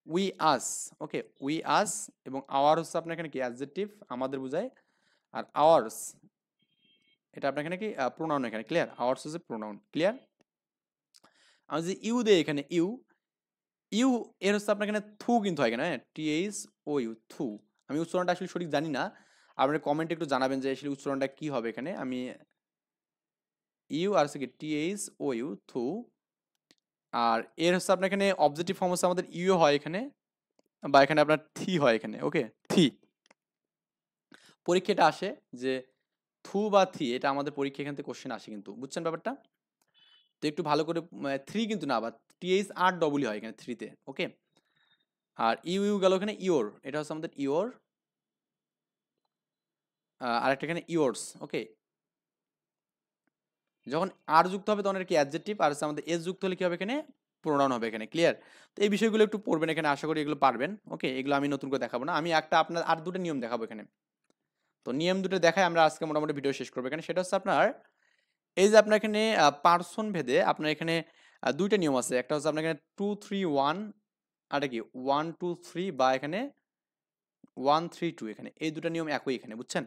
উই আস, ওকে, উই আস, এবং আওয়ার হচ্ছে আপনার এখানে কি অ্যাডজেক্টিভ, আমাদের বোঝায়। আর আওয়ার্স এটা আপনার এখানে কি প্রোনাউন এখানে। ক্লিয়ার? আওয়ার্স হচ্ছে প্রোনাউন। ক্লিয়ার? আমি যদি ইউ দেই এখানে, ইউ, ইউ এর হচ্ছে আপনার এখানে থু কিন্তু হয় এখানে, টিএইচ ও ইউ, থু। আমি উচ্চারণটা আসলে সঠিক জানি না, আপনারা কমেন্টে একটু জানাবেন যে আসলে উচ্চারণটা কি হবে এখানে। আমি ইউ আর হচ্ছে কি টিএইচ ও ইউ, থু। আর এর হচ্ছে আপনার এখানে অবজেক্টিভ ফর্ম হচ্ছে আমাদের ইউ হয় এখানে, বা এখানে আপনার থি হয় এখানে, ওকে, থি। পরীক্ষাটা আসে যে থু বা থি, এটা আমাদের পরীক্ষা এখান থেকে কোশ্চেন আসে কিন্তু, বুঝছেন ব্যাপারটা? তো একটু ভালো করে, থ্রি কিন্তু না, আবার টিএইচ আর ডবলই হয় এখানে থ্রিতে, ওকে। আর ইউ ইউ গেল এখানে ইওর, এটা হচ্ছে আমাদের ইওর, আরেকটা এখানে ইওর্স, ওকে। যখন আর যুক্ত হবে তখন কি অ্যাডজেক্টিভ, আর হচ্ছে আমাদের এস যুক্ত হলে কি হবে এখানে প্রোনাউন হবে এখানে, ক্লিয়ার। তো এই বিষয়গুলো একটু পড়বেন এখানে, আশা করি এগুলো পারবেন, ওকে। এগুলো আমি নতুন করে দেখাবো না, আমি একটা আপনার আর দুটো নিয়ম দেখাবো এখানে। তো নিয়ম দুটো দেখায় আমরা আজকে মোটামুটি ভিডিও শেষ করবো এখানে। সেটা হচ্ছে আপনার এই যে আপনার এখানে পার্সন ভেদে আপনার এখানে দুইটা নিয়ম আছে। একটা হচ্ছে আপনার এখানে 2 3 1, আর কি 1 2 3 বা এখানে 1 3 2, এখানে এই দুটো নিয়ম একই এখানে, বুঝছেন?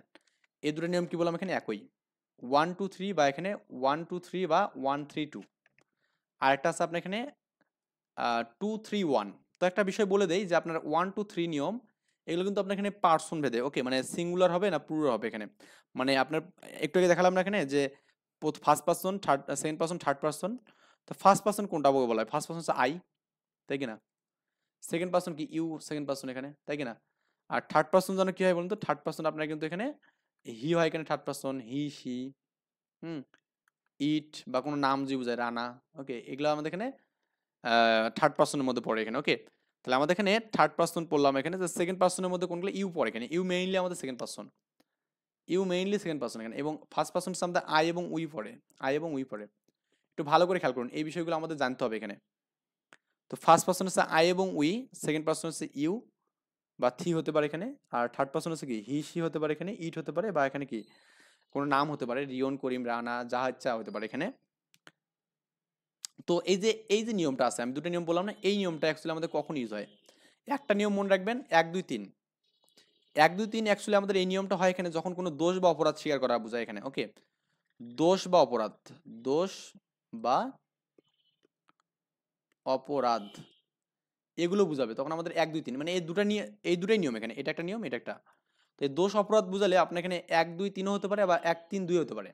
এই দুটো নিয়ম কি বললাম এখানে একই, 1 2 3 বা এখানে 1 2 3 বা 1 3 2। আর একটা আছে আপনার এখানে 2 3 1। তো একটা বিষয় বলে দেই যে আপনার 1 2 3 নিয়ম এগুলো কিন্তু আপনার এখানে পার্সন ভেদে, ওকে। মানে সিঙ্গুলার হবে না প্লুরাল হবে এখানে। মানে আপনার একটু আগে দেখালাম না এখানে যে first person, third, second person, third person. তো ফার্স্ট পারসন কোনটা বলা হয়? ফার্স্ট পারসন হচ্ছে আই, তাই কি না? সেকেন্ড পারসন কি ইউ, সেকেন্ড পারসন এখানে, তাই কি না? আর থার্ড পারসন যেন কি হয় বলুন তো? থার্ড পারসন আপনার কিন্তু এখানে হি হয় এখানে, থার্ড পারসন হি সি, হুম, ইট বা কোনো নাম যে বোঝায় রানা, ওকে। এগুলো আমাদের এখানে থার্ড পারসনের মধ্যে পড়ে এখানে, ওকে। তাহলে আমাদের এখানে থার্ড পারসন পড়লাম এখানে, যে সেকেন্ড পারসনের মধ্যে কোনগুলো ইউ পড়ে এখানে, ইউ মেইনলি আমাদের second person, you mainly second person এখানে। এবং ফার্স্ট পারসন হচ্ছে আমাদের আই এবং উই পড়ে, আই এবং উই পড়ে। একটু ভালো করে খেয়াল করুন, এই বিষয়গুলো আমাদের জানতে হবে এখানে। তো ফার্স্ট পারসন হচ্ছে আই এবং উই, সেকেন্ড পারসন হচ্ছে ইউ বা থি হতে পারে এখানে, আর থার্ড পারসন হচ্ছে কি হি সি হতে পারে এখানে, ইট হতে পারে, বা এখানে কি কোনো নাম হতে পারে, রিয়ন, করিম, রানা, যা ইচ্ছা হতে পারে এখানে। তো এই যে নিয়মটা আছে, আমি দুটো নিয়ম বললাম না, এই নিয়মটা অ্যাকচুয়ালি আমাদের কখন ইউজ হয়? একটা নিয়ম মনে রাখবেন, 1 2 3। 1 2 3 অ্যাকচুয়ালি আমাদের এই নিয়মটা হয় এখানে যখন কোনো দোষ বা অপরাধ স্বীকার করা বোঝায় এখানে, ওকে। দোষ বা অপরাধ, দোষ বা অপরাধ এগুলো বুঝাবে তখন আমাদের 1 2 3, মানে এই দুটো নিয়ে, এই দুটাই নিয়ম এখানে, এটা একটা নিয়ম, এটা একটা। তো এই দোষ অপরাধ বুঝালে আপনার এখানে 1 2 3 হতে পারে, বা 1 3 2 হতে পারে।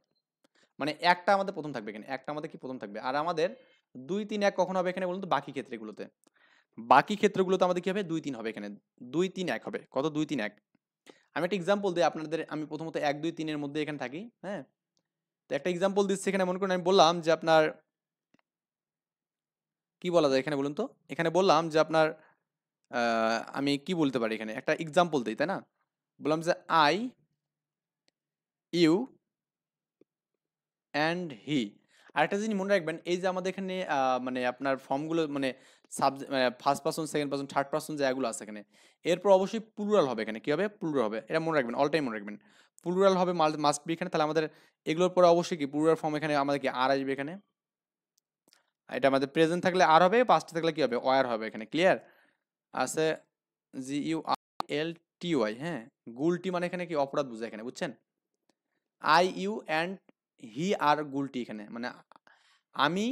মানে একটা আমাদের প্রথম থাকবে এখানে, একটা আমাদের কি প্রথম থাকবে, আর আমাদের 2 3 1 কখন হবে এখানে বলুন তো? বাকি ক্ষেত্রগুলোতে, বাকি ক্ষেত্রগুলোতে আমাদের কি হবে? 2 3 হবে এখানে, 2 3 1 হবে। কত? 2 3 1। আমি একটা এক্সাম্পল দিই আপনাদের, আমি প্রথমত 1 2 3 এর মধ্যে এখানে থাকি, হ্যাঁ। তো একটা এক্সাম্পল দিচ্ছি এখানে, মনে করুন আমি বললাম যে আপনার কি বলা যায় এখানে বলুন তো? এখানে বললাম যে আপনার আমি কি বলতে পারি এখানে, একটা এক্সাম্পল দিই, তাই না? বললাম যে আই, ইউ অ্যান্ড হি। আরেকটা জিনিস মনে রাখবেন, এই যে আমাদের এখানে মানে আপনার ফর্মগুলো, মানে first person, second person, third person যেগুলো আছে এখানে, এরপর অবশ্যই প্লুরাল হবে এখানে। কি হবে? প্লুরাল হবে, এটা মনে রাখবেন, অল টাইম মনে রাখবেন। প্লুরাল হবে, মাস্ট বি এখানে। তাহলে আমাদের এগুলোর পরে অবশ্যই কি প্লুরাল ফর্ম এখানে আমাদের কি আর আসবে এখানে। এটা আমাদের প্রেজেন্ট থাকলে আর হবে, পাস্টে থাকলে কি হবে? ওয়ার হবে এখানে, ক্লিয়ার আছে। জি ইউ আর এল টি ওয়াই, হ্যাঁ। গুলটি মানে এখানে কি অপরাধ বুঝায় এখানে, বুঝছেন? আই ইউ অ্যান্ড হি আর গুলটি এখানে, মানে আমি,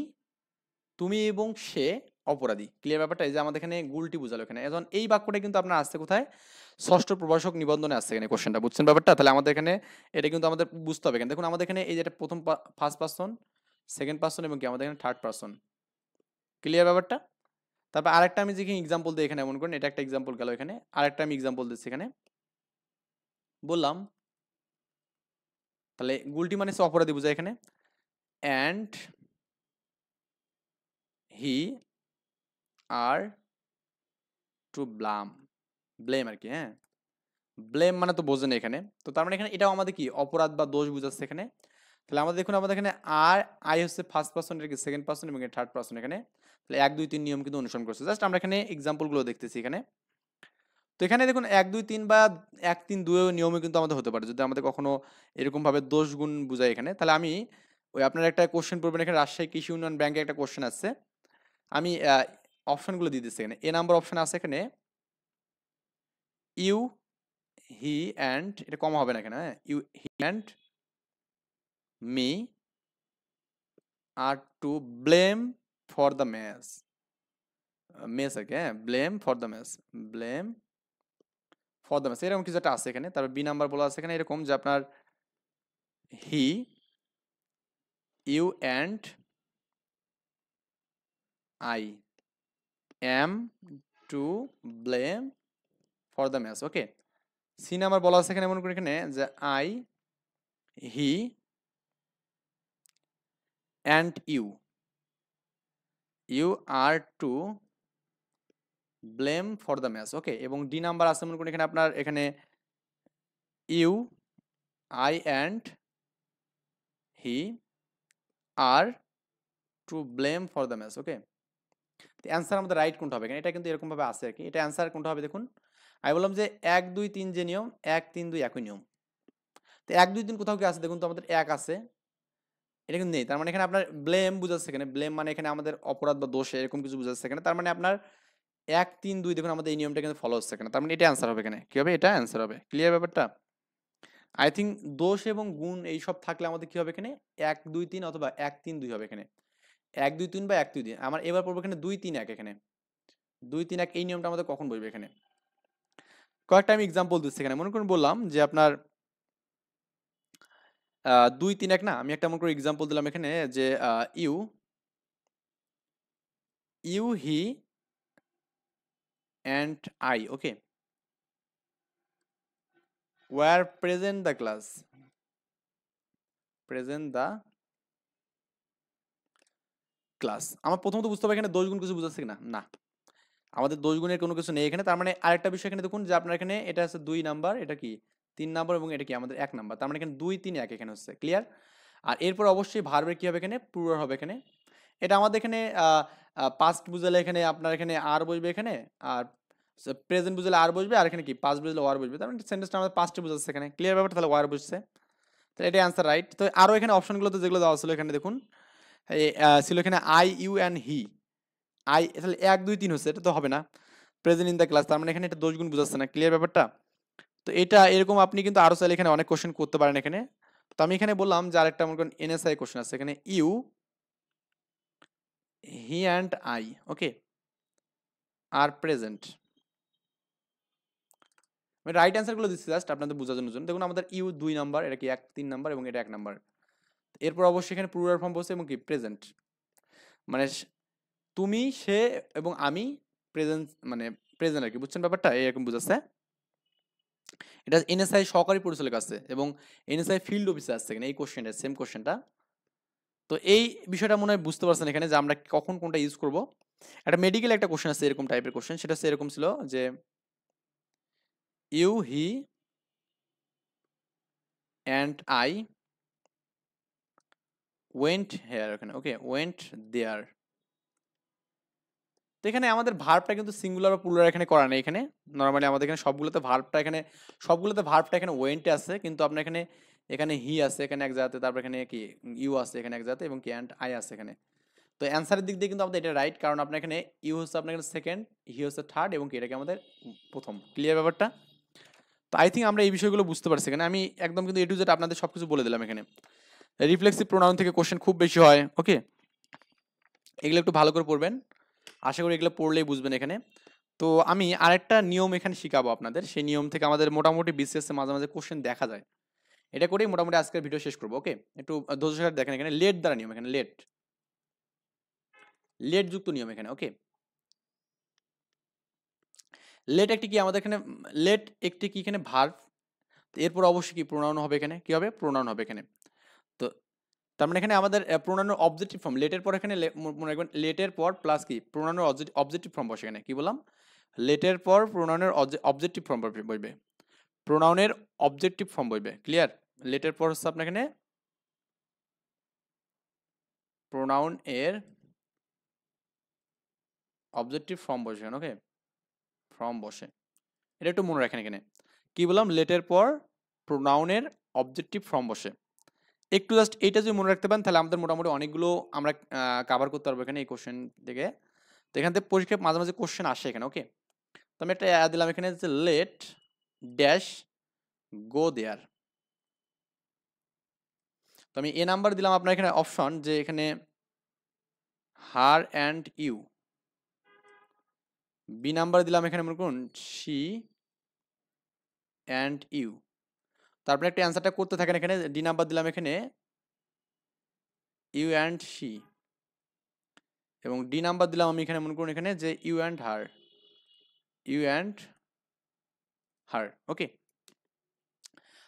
তুমি এবং সে অপরাধী, ক্লিয়ার ব্যাপারটা? এই যে আমাদের এখানে গুলটি বুঝালো এখানে। এখন এই বাক্যটা কিন্তু আপনার আসছে কোথায়? ষষ্ঠ প্রভাষক নিবন্ধনে আসছে এখানে কোশ্চেনটা, বুঝছেন ব্যাপারটা? তাহলে আমাদের এখানে এটা কিন্তু আমাদের বুঝতে হবে এখানে। দেখুন আমাদের এখানে এই যে প্রথম ফার্স্ট পারসন, সেকেন্ড পারসন এবং কি আমাদের এখানে থার্ড পারসন, ক্লিয়ার ব্যাপারটা? তারপর আরেকটা আমি যেখানে এক্সাম্পল দিই এখানে, মনে করেন এটা একটা এক্সাম্পল গেল এখানে, আরেকটা আমি এক্সাম্পল দিচ্ছি এখানে, বললাম তাহলে গুলটি মানে হচ্ছে অপরাধী বোঝায় এখানে। And he are to blame আর কি, হ্যাঁ। ব্লেম মানে তো বোঝেন এখানে। তো তার মানে এখানে এটাও আমাদের কি অপরাধ বা দোষ বুঝাচ্ছে এখানে। তাহলে আমাদের দেখুন আমাদের এখানে আর আই হচ্ছে ফার্স্ট পারসন, এটা কি সেকেন্ড পারসন, এবং থার্ড পারসন এখানে। তাহলে 1 2 3 নিয়ম কিন্তু অনুসরণ করছে। জাস্ট আমরা এখানে এক্সাম্পল গুলো দেখতেছি এখানে। তো এখানে দেখুন 1 2 3 বা 1 3 2 নিয়মে কিন্তু আমাদের হতে পারে যদি আমাদের কখনো এরকম ভাবে দোষ গুণ বুঝায় এখানে। তাহলে আমি ওই আপনার একটা কোশ্চেন পড়বেন এখানে, রাজশাহী কৃষি উন্নয়ন ব্যাংকে একটা কোশ্চেন আসছে। আমি অপশনগুলো দিয়ে দিচ্ছি এখানে। এ নাম্বার অপশন আছে এখানে ইউ, হি অ্যান্ড, এটা কমা হবে না এখানে, হ্যাঁ। You, he and me are to blame for the mess, mess আর কি, হ্যাঁ। Blame for the mess, blame for the mess, এরকম কিছু একটা আছে এখানে। তারপর বি নাম্বার বলা আছে এখানে এরকম যে আপনার he, you and I am to blame for the mess, okay. C number বলা আছে এখানে মনে করি এখানে যে I, he and you, you are to blame for the match, okay. এবং ডি নাম্বার আছে মনে করুন এখানে আপনার এখানে you I and he are to blame for the match, okay. Answer আমাদের রাইট কোনটা হবে এখানে, এটা কিন্তু এরকম ভাবে আছে আর কি। এটা অ্যান্সার কোনটা হবে দেখুন, আমি বললাম যে 1 2 3 যে নিয়ম, 1 3 2 একই নিয়ম। তো 1 2 3 কোথাও কি আছে দেখুন তো, আমাদের 1 আছে, এটা কিন্তু নেই। তার মানে এখানে আপনার ব্লেম বুঝাচ্ছে, এখানে ব্লেম মানে এখানে আমাদের অপরাধ বা দোষ এরকম কিছু বুঝাচ্ছে এখানে। তার মানে আপনার 1 3 2 দেখুন আমাদের এই নিয়মটা কিন্তু ফলো হচ্ছে এখানে। তার মানে এটা অ্যান্সার হবে এখানে, কি হবে, এটা অ্যান্সার হবে। ক্লিয়ার ব্যাপারটা? আই থিঙ্ক দোষ এবং গুণ এই সব থাকলে আমাদের কি হবে এখানে 1 2 3 অথবা 1 3 2 হবে এখানে, 1 2 3 বা 1 2 3। আমার এবার পড়বো এখানে 2 3 1 এখানে, 2 3 1 এই নিয়মটা আমাদের কখন বলবে এখানে। কয়েকটা আমি এক্সাম্পল দিচ্ছি এখানে। মনে করুন বললাম যে আপনার 2 3 1 না, আমি একটা মনে করি এক্সাম্পল দিলাম এখানে যে you you he and I, okay, were present the class, present the class. আমার প্রথমত বুঝতে হবে এখানে দোষ গুণ কিছু বুঝাচ্ছে কিনা, না আমাদের দোষ গুণের কোনো কিছু নেই এখানে। তার মানে আরেকটা বিষয় এখানে দেখুন যে আপনার এখানে এটা আছে 2 নাম্বার, এটা কি 3 নাম্বার এবং এটা কি আমাদের 1 নাম্বার। তার মানে এখানে 2 3 1 এখানে হচ্ছে, ক্লিয়ার। আর এরপর অবশ্যই ভার্বের কি হবে এখানে, প্লুরাল হবে এখানে। এটা আমাদের এখানে পাস্ট বুঝালে এখানে আপনার এখানে আর বসবে এখানে, আর প্রেজেন্ট বুঝালে আর বসবে, আর এখানে কি পাস্ট বুঝালে ওয়ার বসবে। তার মানে সেন্টেন্সটা আমাদের পাস্টে বুঝাচ্ছে এখানে, ক্লিয়ার ব্যাপারটা? তাহলে ওয়ার বসছে, তাহলে এটাই আনসার রাইট। তো আরো এখানে অপশনগুলোতে যেগুলো দেওয়া ছিল এখানে দেখুন, ছিল এখানে I U and he, I তাহলে 1 2 3 হচ্ছে, এটা তো হবে না। প্রেজেন্ট ইন দ্য ক্লাস, তার মানে এখানে এটা দোষ গুণ বুঝাচ্ছে না, ক্লিয়ার ব্যাপারটা? তো এটা এরকম আপনি কিন্তু আরো চাইলে এখানে অনেক কোশ্চেন করতে পারেন এখানে। তো আমি এখানে বললাম যে আরেকটা মনে করেন এনএসআই কোশ্চেন আছে এখানে, you he and I, okay, are present. আমি রাইট অ্যান্সার গুলো দিচ্ছি জাস্ট আপনাদের বোঝার জন্য। দেখুন আমাদের ইউ 2 নাম্বার, এটা কি 1 3 নাম্বার এবং এটা 1 নাম্বার। এরপর অবশ্যই এখানে প্লুরাল ফর্ম বসে এবং কি প্রেজেন্ট, মানে তুমি সে এবং আমি, প্রেজেন্ট মানে প্রেজেন্ট আর কি, বুঝছেন ব্যাপারটা? এরকম বুঝাচ্ছে। এটা এনএসআই সহকারী পরিচালক আছে এবং এনএসআই ফিল্ড অফিসে আছে এখানে, এই কোশ্চেনটা সেম কোশ্চেনটা। তো এই বিষয়টা মনে হয় বুঝতে পারছেন এখানে যে আমরা কখন কোনটা ইউজ করব। একটা মেডিকেল একটা কোশ্চেন আছে এরকম টাইপের কোশ্চেন, সেটা হচ্ছে এরকম ছিল যে you he and I went here, এখানে ওকে, ওয়েন্ট দেয়ার। তো এখানে আমাদের ভার্বটা কিন্তু সিঙ্গুলার বা প্লুরাল এখানে করা নেই এখানে। নরমালি আমাদের এখানে সবগুলোতে ভার্বটা এখানে, সবগুলোতে ভার্বটা এখানে ওয়েন্টে আছে, কিন্তু আপনার এখানে এখানে হি আছে এখানে এক জায়গাতে, তারপর এখানে কি ইউ আছে এখানে এক জায়গাতে এবং কি অ্যান্ড আই আছে এখানে। তো অ্যান্সারের দিক দিয়ে কিন্তু আমাদের এটা রাইট, কারণ আপনার এখানে ইউ হচ্ছে আপনার এখানে সেকেন্ড, হি হচ্ছে থার্ড এবং কি এটাকে আমাদের প্রথম, ক্লিয়ার ব্যাপারটা? তো আই থিঙ্ক আমরা এই বিষয়গুলো বুঝতে পারছি এখানে। আমি একদম কিন্তু এ টু জেড আপনাদের সবকিছু বলে দিলাম এখানে। রিফ্লেক্সিভ প্রোনাউন থেকে কোশ্চেন খুব বেশি হয়, ওকে, এগুলো একটু ভালো করে পড়বেন। আশা করি এগুলো পড়লেই বুঝবেন এখানে। তো আমি আরেকটা নিয়ম এখানে শিখাবো আপনাদের, সেই নিয়ম থেকে আমাদের মোটামুটি বিসিএস মাঝে মাঝে কোশ্চেন দেখা যায়। এটা করেই মোটামুটি আজকের ভিডিও শেষ করবো, ওকে। একটু ধৈর্য সহকারে দেখেন এখানে, লেট দ্বারা নিয়ম এখানে, লেট, লেট যুক্ত নিয়ম এখানে, ওকে। লেট একটি কি আমাদের এখানে, লেট একটি কি এখানে ভার্ব, এরপর অবশ্যই কি প্রোনাউন হবে এখানে, কি হবে, প্রোনাউন হবে এখানে। তো তার মানে এখানে আমাদের প্রোনাউনের অবজেক্টিভ ফর্ম, লেটের পর এখানে মনে রাখবেন লেটের পর প্লাস কি প্রোনাউনের অবজেক্টিভ ফর্ম বসে এখানে, কি বললাম, লেটের পর প্রোনাউনের অবজেক্টিভ ফর্ম বসবে, প্রোনাউনের অবজেক্টিভ ফর্ম বসবে, ক্লিয়ার। লেটের পর হচ্ছে আপনার এখানে প্রোনাউন এর অবজেক্টিভ ফর্ম বসে, ওকে, ফর্ম বসে, এটা একটু মনে রাখেন এখানে। কি বললাম, লেটের পর প্রোনাউনের অবজেক্টিভ ফর্ম বসে। একটু জাস্ট এইটা যদি মনে রাখতে পারেন তাহলে আমাদের মোটামুটি অনেকগুলো আমরা কাভার করতে পারবো এখানে এই কোশ্চেন থেকে। তো এখান থেকে পরীক্ষায় মাঝে মাঝে কোশ্চেন আসে এখানে, ওকে। তো আমি একটা দিলাম এখানে যে লেট ড্যাশ গো দেয়ার। তো আমি এ নাম্বার দিলাম আপনার এখানে অপশন যে এখানে her and you. B number দিলাম এখানে মনে করুন শি অ্যান্ড ইউ। তারপরে একটা অ্যান্সারটা করতে থাকেন এখানে, ডি নাম্বার দিলাম এখানে ইউ অ্যান্ড শি, এবং ডি নাম্বার দিলাম আমি এখানে মনে করুন এখানে যে you and her, you and her, okay.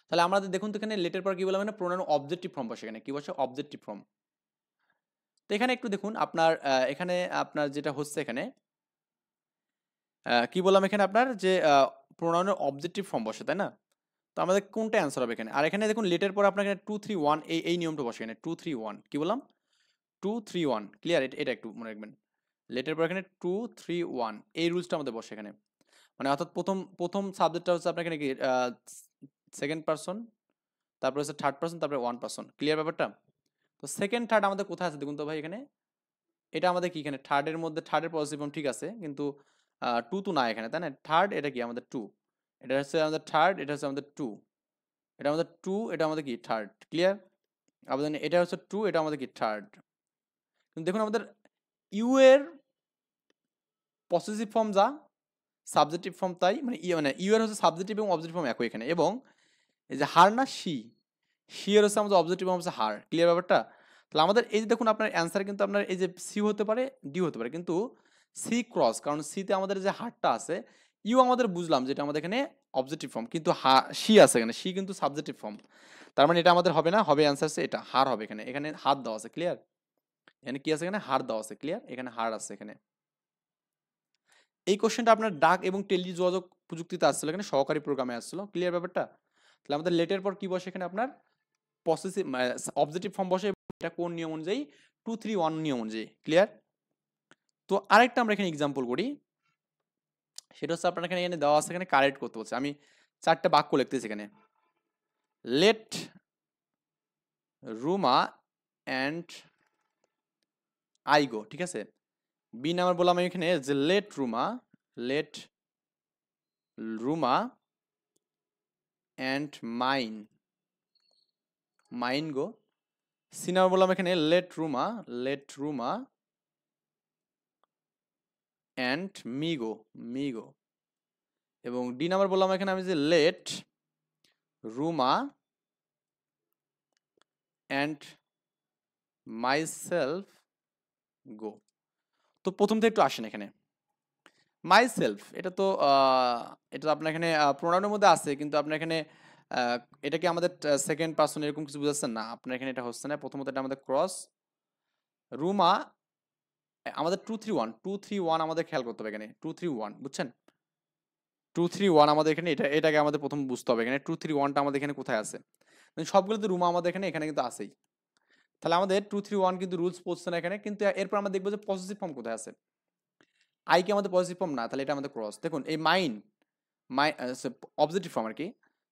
তাহলে আমাদের দেখুন তো এখানে লেটের পর কি বললাম, মানে প্রোনাউন অবজেক্টিভ ফর্ম বসে এখানে, কি বসে, অবজেক্টিভ ফর্ম। তো এখানে একটু দেখুন আপনার এখানে আপনার যেটা হচ্ছে এখানে কি বললাম এখানে আপনার যে প্রোনাউনের অবজেক্টিভ ফর্ম বসে, তাই না? তো আমাদের কোনটা অ্যান্সার হবে এখানে? আর এখানে দেখুন লেটের পর আপনার এখানে 2 3 1 এই নিয়মটা বসে এখানে 2 3 1 কি বললাম? 2 3 1 ক্লিয়ার? এটা একটু মনে রাখবেন। লেটের পর এখানে 2 3 1 এই রুলসটা আমাদের বসে এখানে। মানে অর্থাৎ প্রথম সাবজেক্টটা হচ্ছে আপনার এখানে কি সেকেন্ড পারসন, তারপর হচ্ছে থার্ড পারসন, তারপরে ওয়ান পারসন। ক্লিয়ার ব্যাপারটা? তো সেকেন্ড থার্ড আমাদের কোথায় আছে দেখুন তো ভাই এখানে। এটা আমাদের কি এখানে থার্ডের মধ্যে থার্ডের পজিটিভ ফর্ম ঠিক আছে, কিন্তু 2 তো না এখানে, তাই না? থার্ড এটা কি আমাদের 2, এটা হচ্ছে আমাদের থার্ড, এটা হচ্ছে আমাদের 2, এটা আমাদের 2, এটা আমাদের কি থার্ড। ক্লিয়ার? আবার এটা হচ্ছে 2, এটা আমাদের কি থার্ড। কিন্তু দেখুন আমাদের ইউ এর পসেসিভ ফর্ম যা, সাবজেক্টিভ ফর্ম তাই, মানে ইউ এর হচ্ছে সাবজেক্টিভ এবং অবজেক্টিভ ফর্ম একই এখানে। এবং এই যে হার না সি এর হচ্ছে আমাদের অবজেক্টিভ ফর্ম হচ্ছে হার। ক্লিয়ার ব্যাপারটা? তাহলে আমাদের এই যে দেখুন আপনার অ্যান্সার কিন্তু আপনার এই যে সি হতে পারে, ডি হতে পারে, কিন্তু সি ক্রস, কারণ সিতে আমাদের যে হারটা আছে, ইউ আমাদের বুঝলাম যেটা আমাদের এখানে অবজেক্টিভ ফর্ম, কিন্তু সি আছে এখানে, সি কিন্তু সাবজেক্টিভ ফর্ম। তার মানে এটা আমাদের হবে না, হবে অ্যান্সার হচ্ছে এটা হার হবে এখানে। এখানে হাত দেওয়া আছে। ক্লিয়ার? এখানে কি আছে? এখানে হার দেওয়া আছে। ক্লিয়ার? এখানে হার আছে এখানে। এই কোশ্চেনটা আপনার ডাক এবং টেলি যোগাযোগ প্রযুক্তিতে আসছিল, এখানে সহকারী প্রোগ্রামে আসছিল। ক্লিয়ার ব্যাপারটা? তাহলে আমাদের লেটের পর কি বসে এখানে আপনার পসেসিভ অবজেক্টিভ ফর্ম বসে। এটা কোন নিয়ম অনুযায়ী? 2 3 1 নিয়ম অনুযায়ী। ক্লিয়ার? তো আরেকটা আমরা এখানে এক্সাম্পল করি, সেটা হচ্ছে আপনার এখানে দেওয়া আছে, এখানে কারেক্ট করতে হচ্ছে। আমি 4টা বাক্য লিখতেছি এখানে। Let Ruma and I go, ঠিক আছে? বি নাম্বার বললাম আমি এখানে যে let Ruma and mine go. C number বললাম এখানে let Ruma and me go. এবং ডি নাম্বার বললাম এখানে আমি যে let Ruma and myself go. তো প্রথম থেকে একটু আসেন এখানে। মাইসেলফ এটা তো আপনার এখানে প্রোনাউনের মধ্যে আছে, কিন্তু আপনার এখানে এটা কি আমাদের সেকেন্ড পারসন এরকম কিছু বুঝাচ্ছেন না? আপনার এখানে এটা হচ্ছে না। প্রথমত এটা আমাদের ক্রস। রুমা আমাদের 2 3 1 আমাদের খেয়াল করতে হবে এখানে। 2 3 1 বুঝছেন? 2 3 1 আমাদের এখানে এটাকে আমাদের প্রথম বুঝতে হবে এখানে। 2 3 1টা আমাদের এখানে কোথায় আছে? মানে সবগুলোতে রুমা আমাদের এখানে কিন্তু আছেই। তাহলে আমাদের 2 3 1 কিন্তু রুলস পড়ছে না এখানে, কিন্তু এরপর আমরা দেখবো যে পজিটিভ ফর্ম কোথায় আছে। আই কি আমাদের পজিটিভ ফর্ম না, তাহলে এটা আমাদের ক্রস। দেখুন এই অবজেক্টিভ ফর্ম আর কি।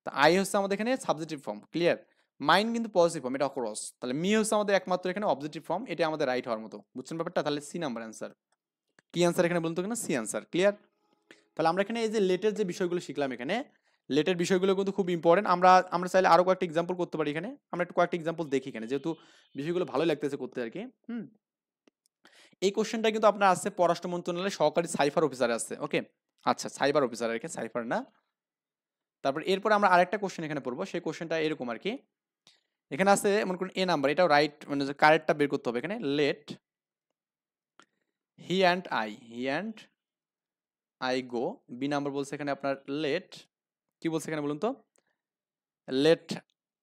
তা আই হচ্ছে আমাদের এখানে সাবজেক্টিভ ফর্ম। ক্লিয়ার? মাইন কিন্তু পজিটিভ ফর্ম, এটা ক্রস। তাহলে মি হচ্ছে আমাদের একমাত্র এখানে অবজেক্টিভ ফর্ম, এটা আমাদের রাইট হওয়ার মতো। বুঝছেন ব্যাপারটা? তাহলে সি নাম্বার অ্যান্সার। কি অ্যান্সার এখানে বলুন তো? এখানে সি অ্যান্সার। ক্লিয়ার? তাহলে আমরা এখানে এই যে লেটের যে বিষয়গুলো শিখলাম এখানে, লেটের বিষয়গুলো কিন্তু খুব ইম্পর্টেন্ট। আমরা চাইলে আরো কয়েকটা এক্সাম্পল করতে পারি এখানে। আমরা একটু কয়েকটা এক্সাম্পল দেখি এখানে, যেহেতু বিষয়গুলো ভালোই লাগতেছে করতে আর কি। এই কোশ্চেনটা কিন্তু আপনার আছে পররাষ্ট্র মন্ত্রণালয়ের সহকারী সাইফার অফিসারে আছে। ওকে, আচ্ছা, সাইবার অফিসার আর কি, সাইফার না। তারপর এরপর আমরা আরেকটা কোশ্চেন এখানে পড়বো। সেই কোশ্চেনটা এরকম আর কি। এখানে আছে মনে করুন এ নাম্বার, এটাও রাইট, মানে কারেক্টটা বের করতে হবে এখানে। Let he and I go. B number বলছে এখানে আপনার লেট, কি বলছে এখানে বলুন তো? Let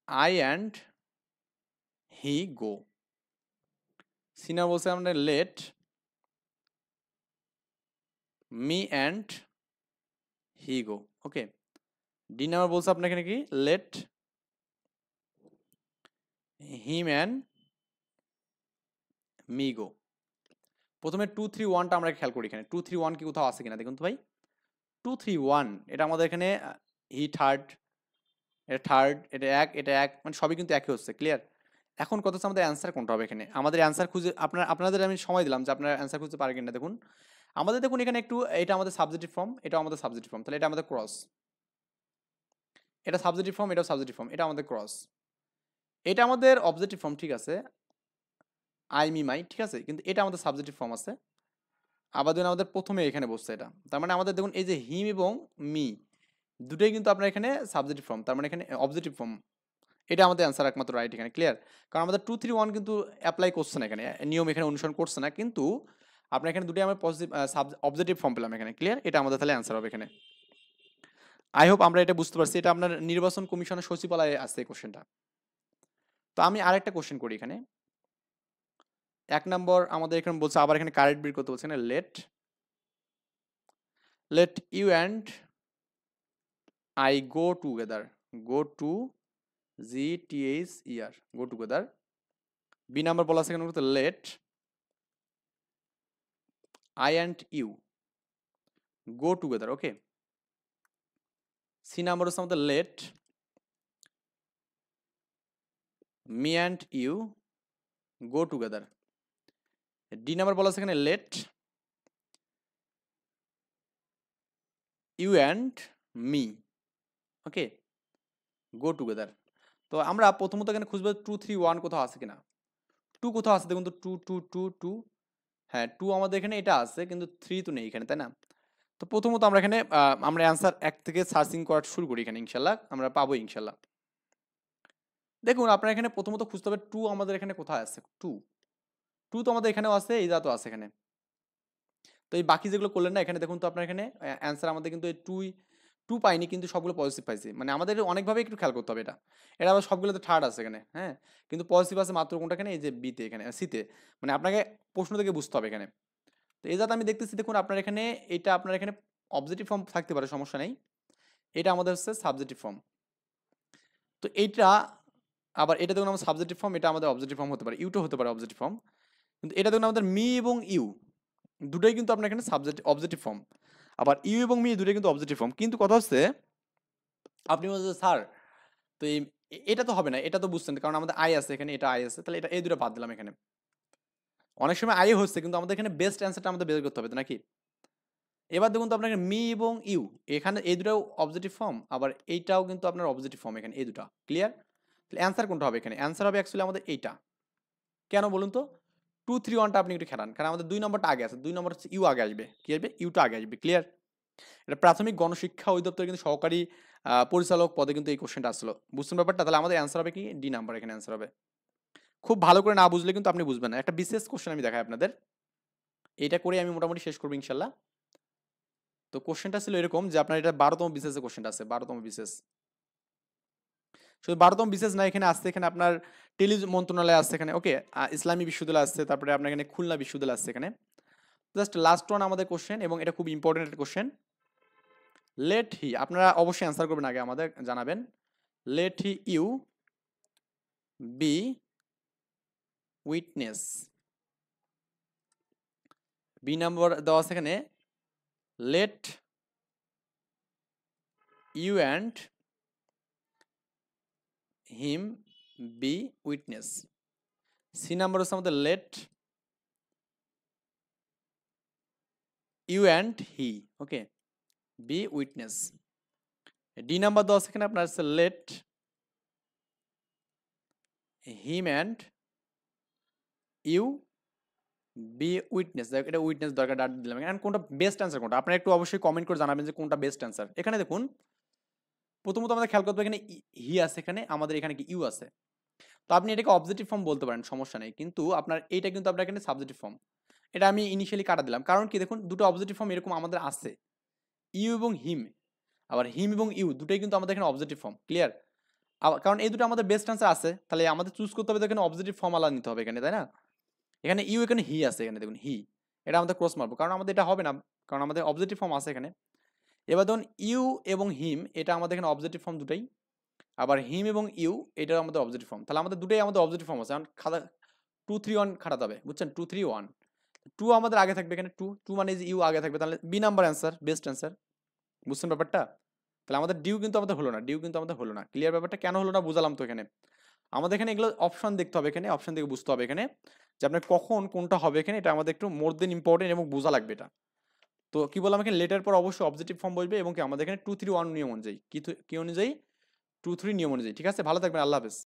I and he go. C number বলছে আপনার let me and he go. Okay. D number বলছে আপনার এখানে কি? Let him and me go. প্রথমে 2 3 1টা আমরা খেয়াল করি এখানে। 2 3 1 কি কোথাও আছে কিনা দেখুন তো ভাই। 2 3 1 এটা আমাদের এখানে হি থার্ড, এটা এক, মানে সবই কিন্তু একই হচ্ছে। ক্লিয়ার? এখন কথা হচ্ছে আমাদের অ্যান্সার কোনটা হবে এখানে। আমাদের অ্যান্সার খুঁজে আপনাদের আমি সময় দিলাম যে আপনারা অ্যান্সার খুঁজতে পারেন কিনা। দেখুন আমাদের, দেখুন এখানে একটু, এটা আমাদের সাবজেক্টিভ ফর্ম, এটা আমাদের সাবজেক্টিভ ফর্ম, তাহলে এটা আমাদের ক্রস। এটা সাবজেক্টিভ ফর্ম, এটাও সাবজেক্টিভ ফর্ম, এটা আমাদের ক্রস। এটা আমাদের অবজেক্টিভ ফর্ম, ঠিক আছে, আই মি মাই, ঠিক আছে, কিন্তু এটা আমাদের সাবজেক্টিভ ফর্ম আছে। আবার দেখুন আমাদের প্রথমে এখানে বসছে এটা, তার মানে আমাদের দেখুন এই যে হিম এবং মি দুটোই কিন্তু আপনার এখানে সাবজেক্টিভ ফর্ম, তার মানে এখানে অবজেক্টিভ ফর্ম। এটা আমাদের অ্যান্সার একমাত্র রাইট এখানে। ক্লিয়ার? কারণ আমাদের 2 3 1 কিন্তু অ্যাপ্লাই করছে না এখানে, নিয়ম এখানে অনুসরণ করছে না, কিন্তু আপনার এখানে দুটোই আমরা পজিটিভ অবজেক্টিভ ফর্ম পেলাম এখানে। ক্লিয়ার? এটা আমাদের তাহলে অ্যান্সার হবে এখানে। আই হোপ আমরা এটা বুঝতে পারছি। এটা আপনার নির্বাচন কমিশনের সচিবালয়ে আছে এই কোশ্চেনটা। তো আমি আরেকটা কোশ্চেন করি এখানে। 1 নম্বর আমাদের এখানে বলছে, আবার এখানে কারেন্ট বের করতে বলছে না, let you and I go together, go to GTHER, go together. B number বলা আছে এখানে let I and you go together, okay. C number হচ্ছে আমাদের let me and you go together. D number বলা আছে এখানে let you and me, okay, go together. তো আমরা প্রথমত এখানে খুঁজবো 2 3 1 কোথাও আছে কিনা। 2 কোথাও আছে দেখুন তো, 2 2 2 2, হ্যাঁ 2 আমাদের এখানে এটা আছে, কিন্তু 3 তো নেই এখানে, তাই না? তো প্রথমত আমরা এখানে আমরা অ্যান্সার 1 থেকে সার্চিং করা শুরু করি, এখানে ইনশাল্লাহ আমরা পাবো ইনশাল্লাহ। দেখুন আপনার এখানে প্রথমত খুঁজতে হবে 2 আমাদের এখানে কোথায় আছে, 2 2 তো আমাদের এখানেও আছে, এই যা তো আছে এখানে। তো এই বাকি যেগুলো করলেন না, এখানে দেখুন তো আপনার এখানে অ্যান্সার আমাদের কিন্তু এই 2 পাইনি, কিন্তু সবগুলো পজিটিভ পাইছি। মানে আমাদের অনেকভাবে একটু খেয়াল করতে হবে এটা। এটা আবার সবগুলোতে থার্ড আছে এখানে, হ্যাঁ, কিন্তু পজিটিভ আছে মাত্র কোনটা এখানে, এই যে বিতে, এখানে সিতে। মানে আপনাকে প্রশ্ন থেকে বুঝতে হবে এখানে। তো এই যাতে আমি দেখতেছি, দেখুন আপনার এখানে এটা আপনার এখানে অবজেক্টিভ ফর্ম থাকতে পারে, সমস্যা নেই। এটা আমাদের হচ্ছে সাবজেক্টিভ ফর্ম। তো এইটা আবার এটা দেখুন আমার সাবজেক্টিভ ফর্ম, এটা আমাদের অবজেক্টিভ ফর্ম হতে পারে, ইউটা হতে পারে অবজেক্টিভ ফর্ম। কিন্তু এটা দেখুন আমাদের মি এবং ইউ দুটোই কিন্তু আপনার এখানে সাবজেক্ট অবজেক্টিভ ফর্ম। আবার ইউ এবং মি দুটোই কিন্তু অবজেক্টিভ ফর্ম। কিন্তু কথা হচ্ছে আপনি বলছেন স্যার, তো এটা তো হবে না, এটা তো বুঝছেন, কারণ আমাদের আই আছে এখানে, এটা আই আছে, তাহলে এটা এই দুটো বাদ দিলাম এখানে। অনেক সময় আই হচ্ছে, কিন্তু আমাদের এখানে বেস্ট অ্যান্সারটা আমাদের বের করতে হবে, তো নাকি? এবার দেখুন তো আপনার মি এবং ইউ, এখানে এই দুটাও অবজেক্টিভ ফর্ম, আবার এইটাও কিন্তু আপনার অবজেক্টিভ ফর্ম এখানে, এই দুটো ক্লিয়ার। তাহলে অ্যান্সার কোনটা হবে এখানে? অ্যান্সার হবে অ্যাকচুয়ালি আমাদের এইটা। কেন বলুন তো? 2 3 1টা আপনি একটু খেলান, কারণ আমাদের 2 নম্বরটা আগে আছে, 2 নম্বর হচ্ছে ইউ আগে আসবে, কি আসবে? ইউটা আগে আসবে, ক্লিয়ার। এটা প্রাথমিক গণশিক্ষা অধিদপ্তরে কিন্তু সহকারী পরিচালক পদে কিন্তু এই কোশ্চেনটা আসলো, বুঝছেন ব্যাপারটা? তাহলে আমাদের অ্যান্সার হবে কি, ডি নাম্বার এখানে অ্যান্সার হবে। খুব ভালো করে না বুঝলে কিন্তু আপনি বুঝবেন না। একটা বিশেষ কোশ্চেন আমি দেখাই আপনাদের, এটা করে আমি মোটামুটি শেষ করবো ইনশাল্লাহ। তো কোশ্চেনটা ছিল এরকম যে আপনার এটা 12তম বিশেষে কোশ্চেনটা আছে, 12তম বিশেষ। শুধু 12তম বিশেষ না, এখানে আসছে, এখানে আপনার টেলি মন্ত্রণালয় আসছে এখানে, ওকে, ইসলামী বিশ্ববিদ্যালয় আসছে, তারপরে আপনার এখানে খুলনা বিশ্ববিদ্যালয় আসছে এখানে। জাস্ট লাস্ট ওয়ান আমাদের কোশ্চেন, এবং এটা খুব ইম্পর্টেন্ট একটা কোশ্চেন। লেট হি, আপনারা অবশ্যই অ্যান্সার করবেন, আগে আমাদের জানাবেন। Let he you be witness. B number দেওয়া আছে এখানে, let you and him be witness. C number হচ্ছে আমাদের let you and he, okay, be witness. D number দেওয়া আছে এখানে আপনার হচ্ছে let him and you be witness. এটা উইটনেস দরকার, ডাট দিলাম এখানে। কোনটা বেস্ট অ্যান্সার কোনটা, আপনারা একটু অবশ্যই কমেন্ট করে জানাবেন যে কোনটা বেস্ট অ্যান্সার। এখানে দেখুন প্রথমত আমাদের খেয়াল করতে হবে, এখানে হি আছে, এখানে আমাদের এখানে কি ইউ আছে। তো আপনি এটাকে অবজেক্টিভ ফর্ম বলতে পারেন, সমস্যা নেই, কিন্তু আপনার এইটা কিন্তু আপনার এখানে সাবজেক্টিভ ফর্ম। এটা আমি ইনিশিয়ালি কাটা দিলাম, কারণ কি দেখুন দুটো অবজেক্টিভ ফর্ম এরকম আমাদের আছে, ইউ এবং হিম। আবার হিম এবং ইউ দুটোই কিন্তু আমাদের এখানে অবজেক্টিভ ফর্ম, ক্লিয়ার। কারণ এই দুটো আমাদের বেস্ট অ্যান্সার আছে, তাহলে আমাদের চুজ করতে হবে, এখানে অবজেক্টিভ ফর্ম আলাদা নিতে হবে এখানে, তাই না? এখানে ইউ, এখানে হি আছে, এখানে দেখুন হি, এটা আমাদের ক্রস মারবো, কারণ আমাদের এটা হবে না, কারণ আমাদের অবজেক্টিভ ফর্ম আছে এখানে। এবার ধরুন ইউ এবং হিম, এটা আমাদের এখানে অবজেক্টিভ ফর্ম দুটাই। আবার হিম এবং ইউ, এটা আমাদের অবজেক্টিভ ফর্ম, তাহলে আমাদের দুটোই আমাদের অবজেক্টিভ ফর্ম আছে। এখন খাতা 2 3 1 খাটাতে হবে, বুঝছেন? 2 3 1, 2 আমাদের আগে থাকবে এখানে, 2 2 মানে যে ইউ আগে থাকবে, তাহলে B number answer, best answer, বুঝছেন ব্যাপারটা? তাহলে আমাদের ডিউ কিন্তু আমাদের হলো না, ডিউ কিন্তু আমাদের হলো না, ক্লিয়ার ব্যাপারটা? কেন হলো না বুঝালাম তো এখানে। আমাদের এখানে এগুলো অপশন দেখতে হবে, এখানে অপশন থেকে বুঝতে হবে এখানে যে আপনার কখন কোনটা হবে এখানে, এটা আমাদের একটু মোর দেন ইম্পর্টেন্ট এবং বোঝা লাগবে এটা। তো কি বললাম, এখানে লেটার পর অবশ্যই অবজেক্টিভ ফর্ম বসবে, এবং কি আমাদের এখানে 2 3 1 নিয়ম অনুযায়ী, কি অনুযায়ী, 2 3 নিয়ম অনুযায়ী, ঠিক আছে? ভালো থাকবেন, আল্লাহ হাফেজ।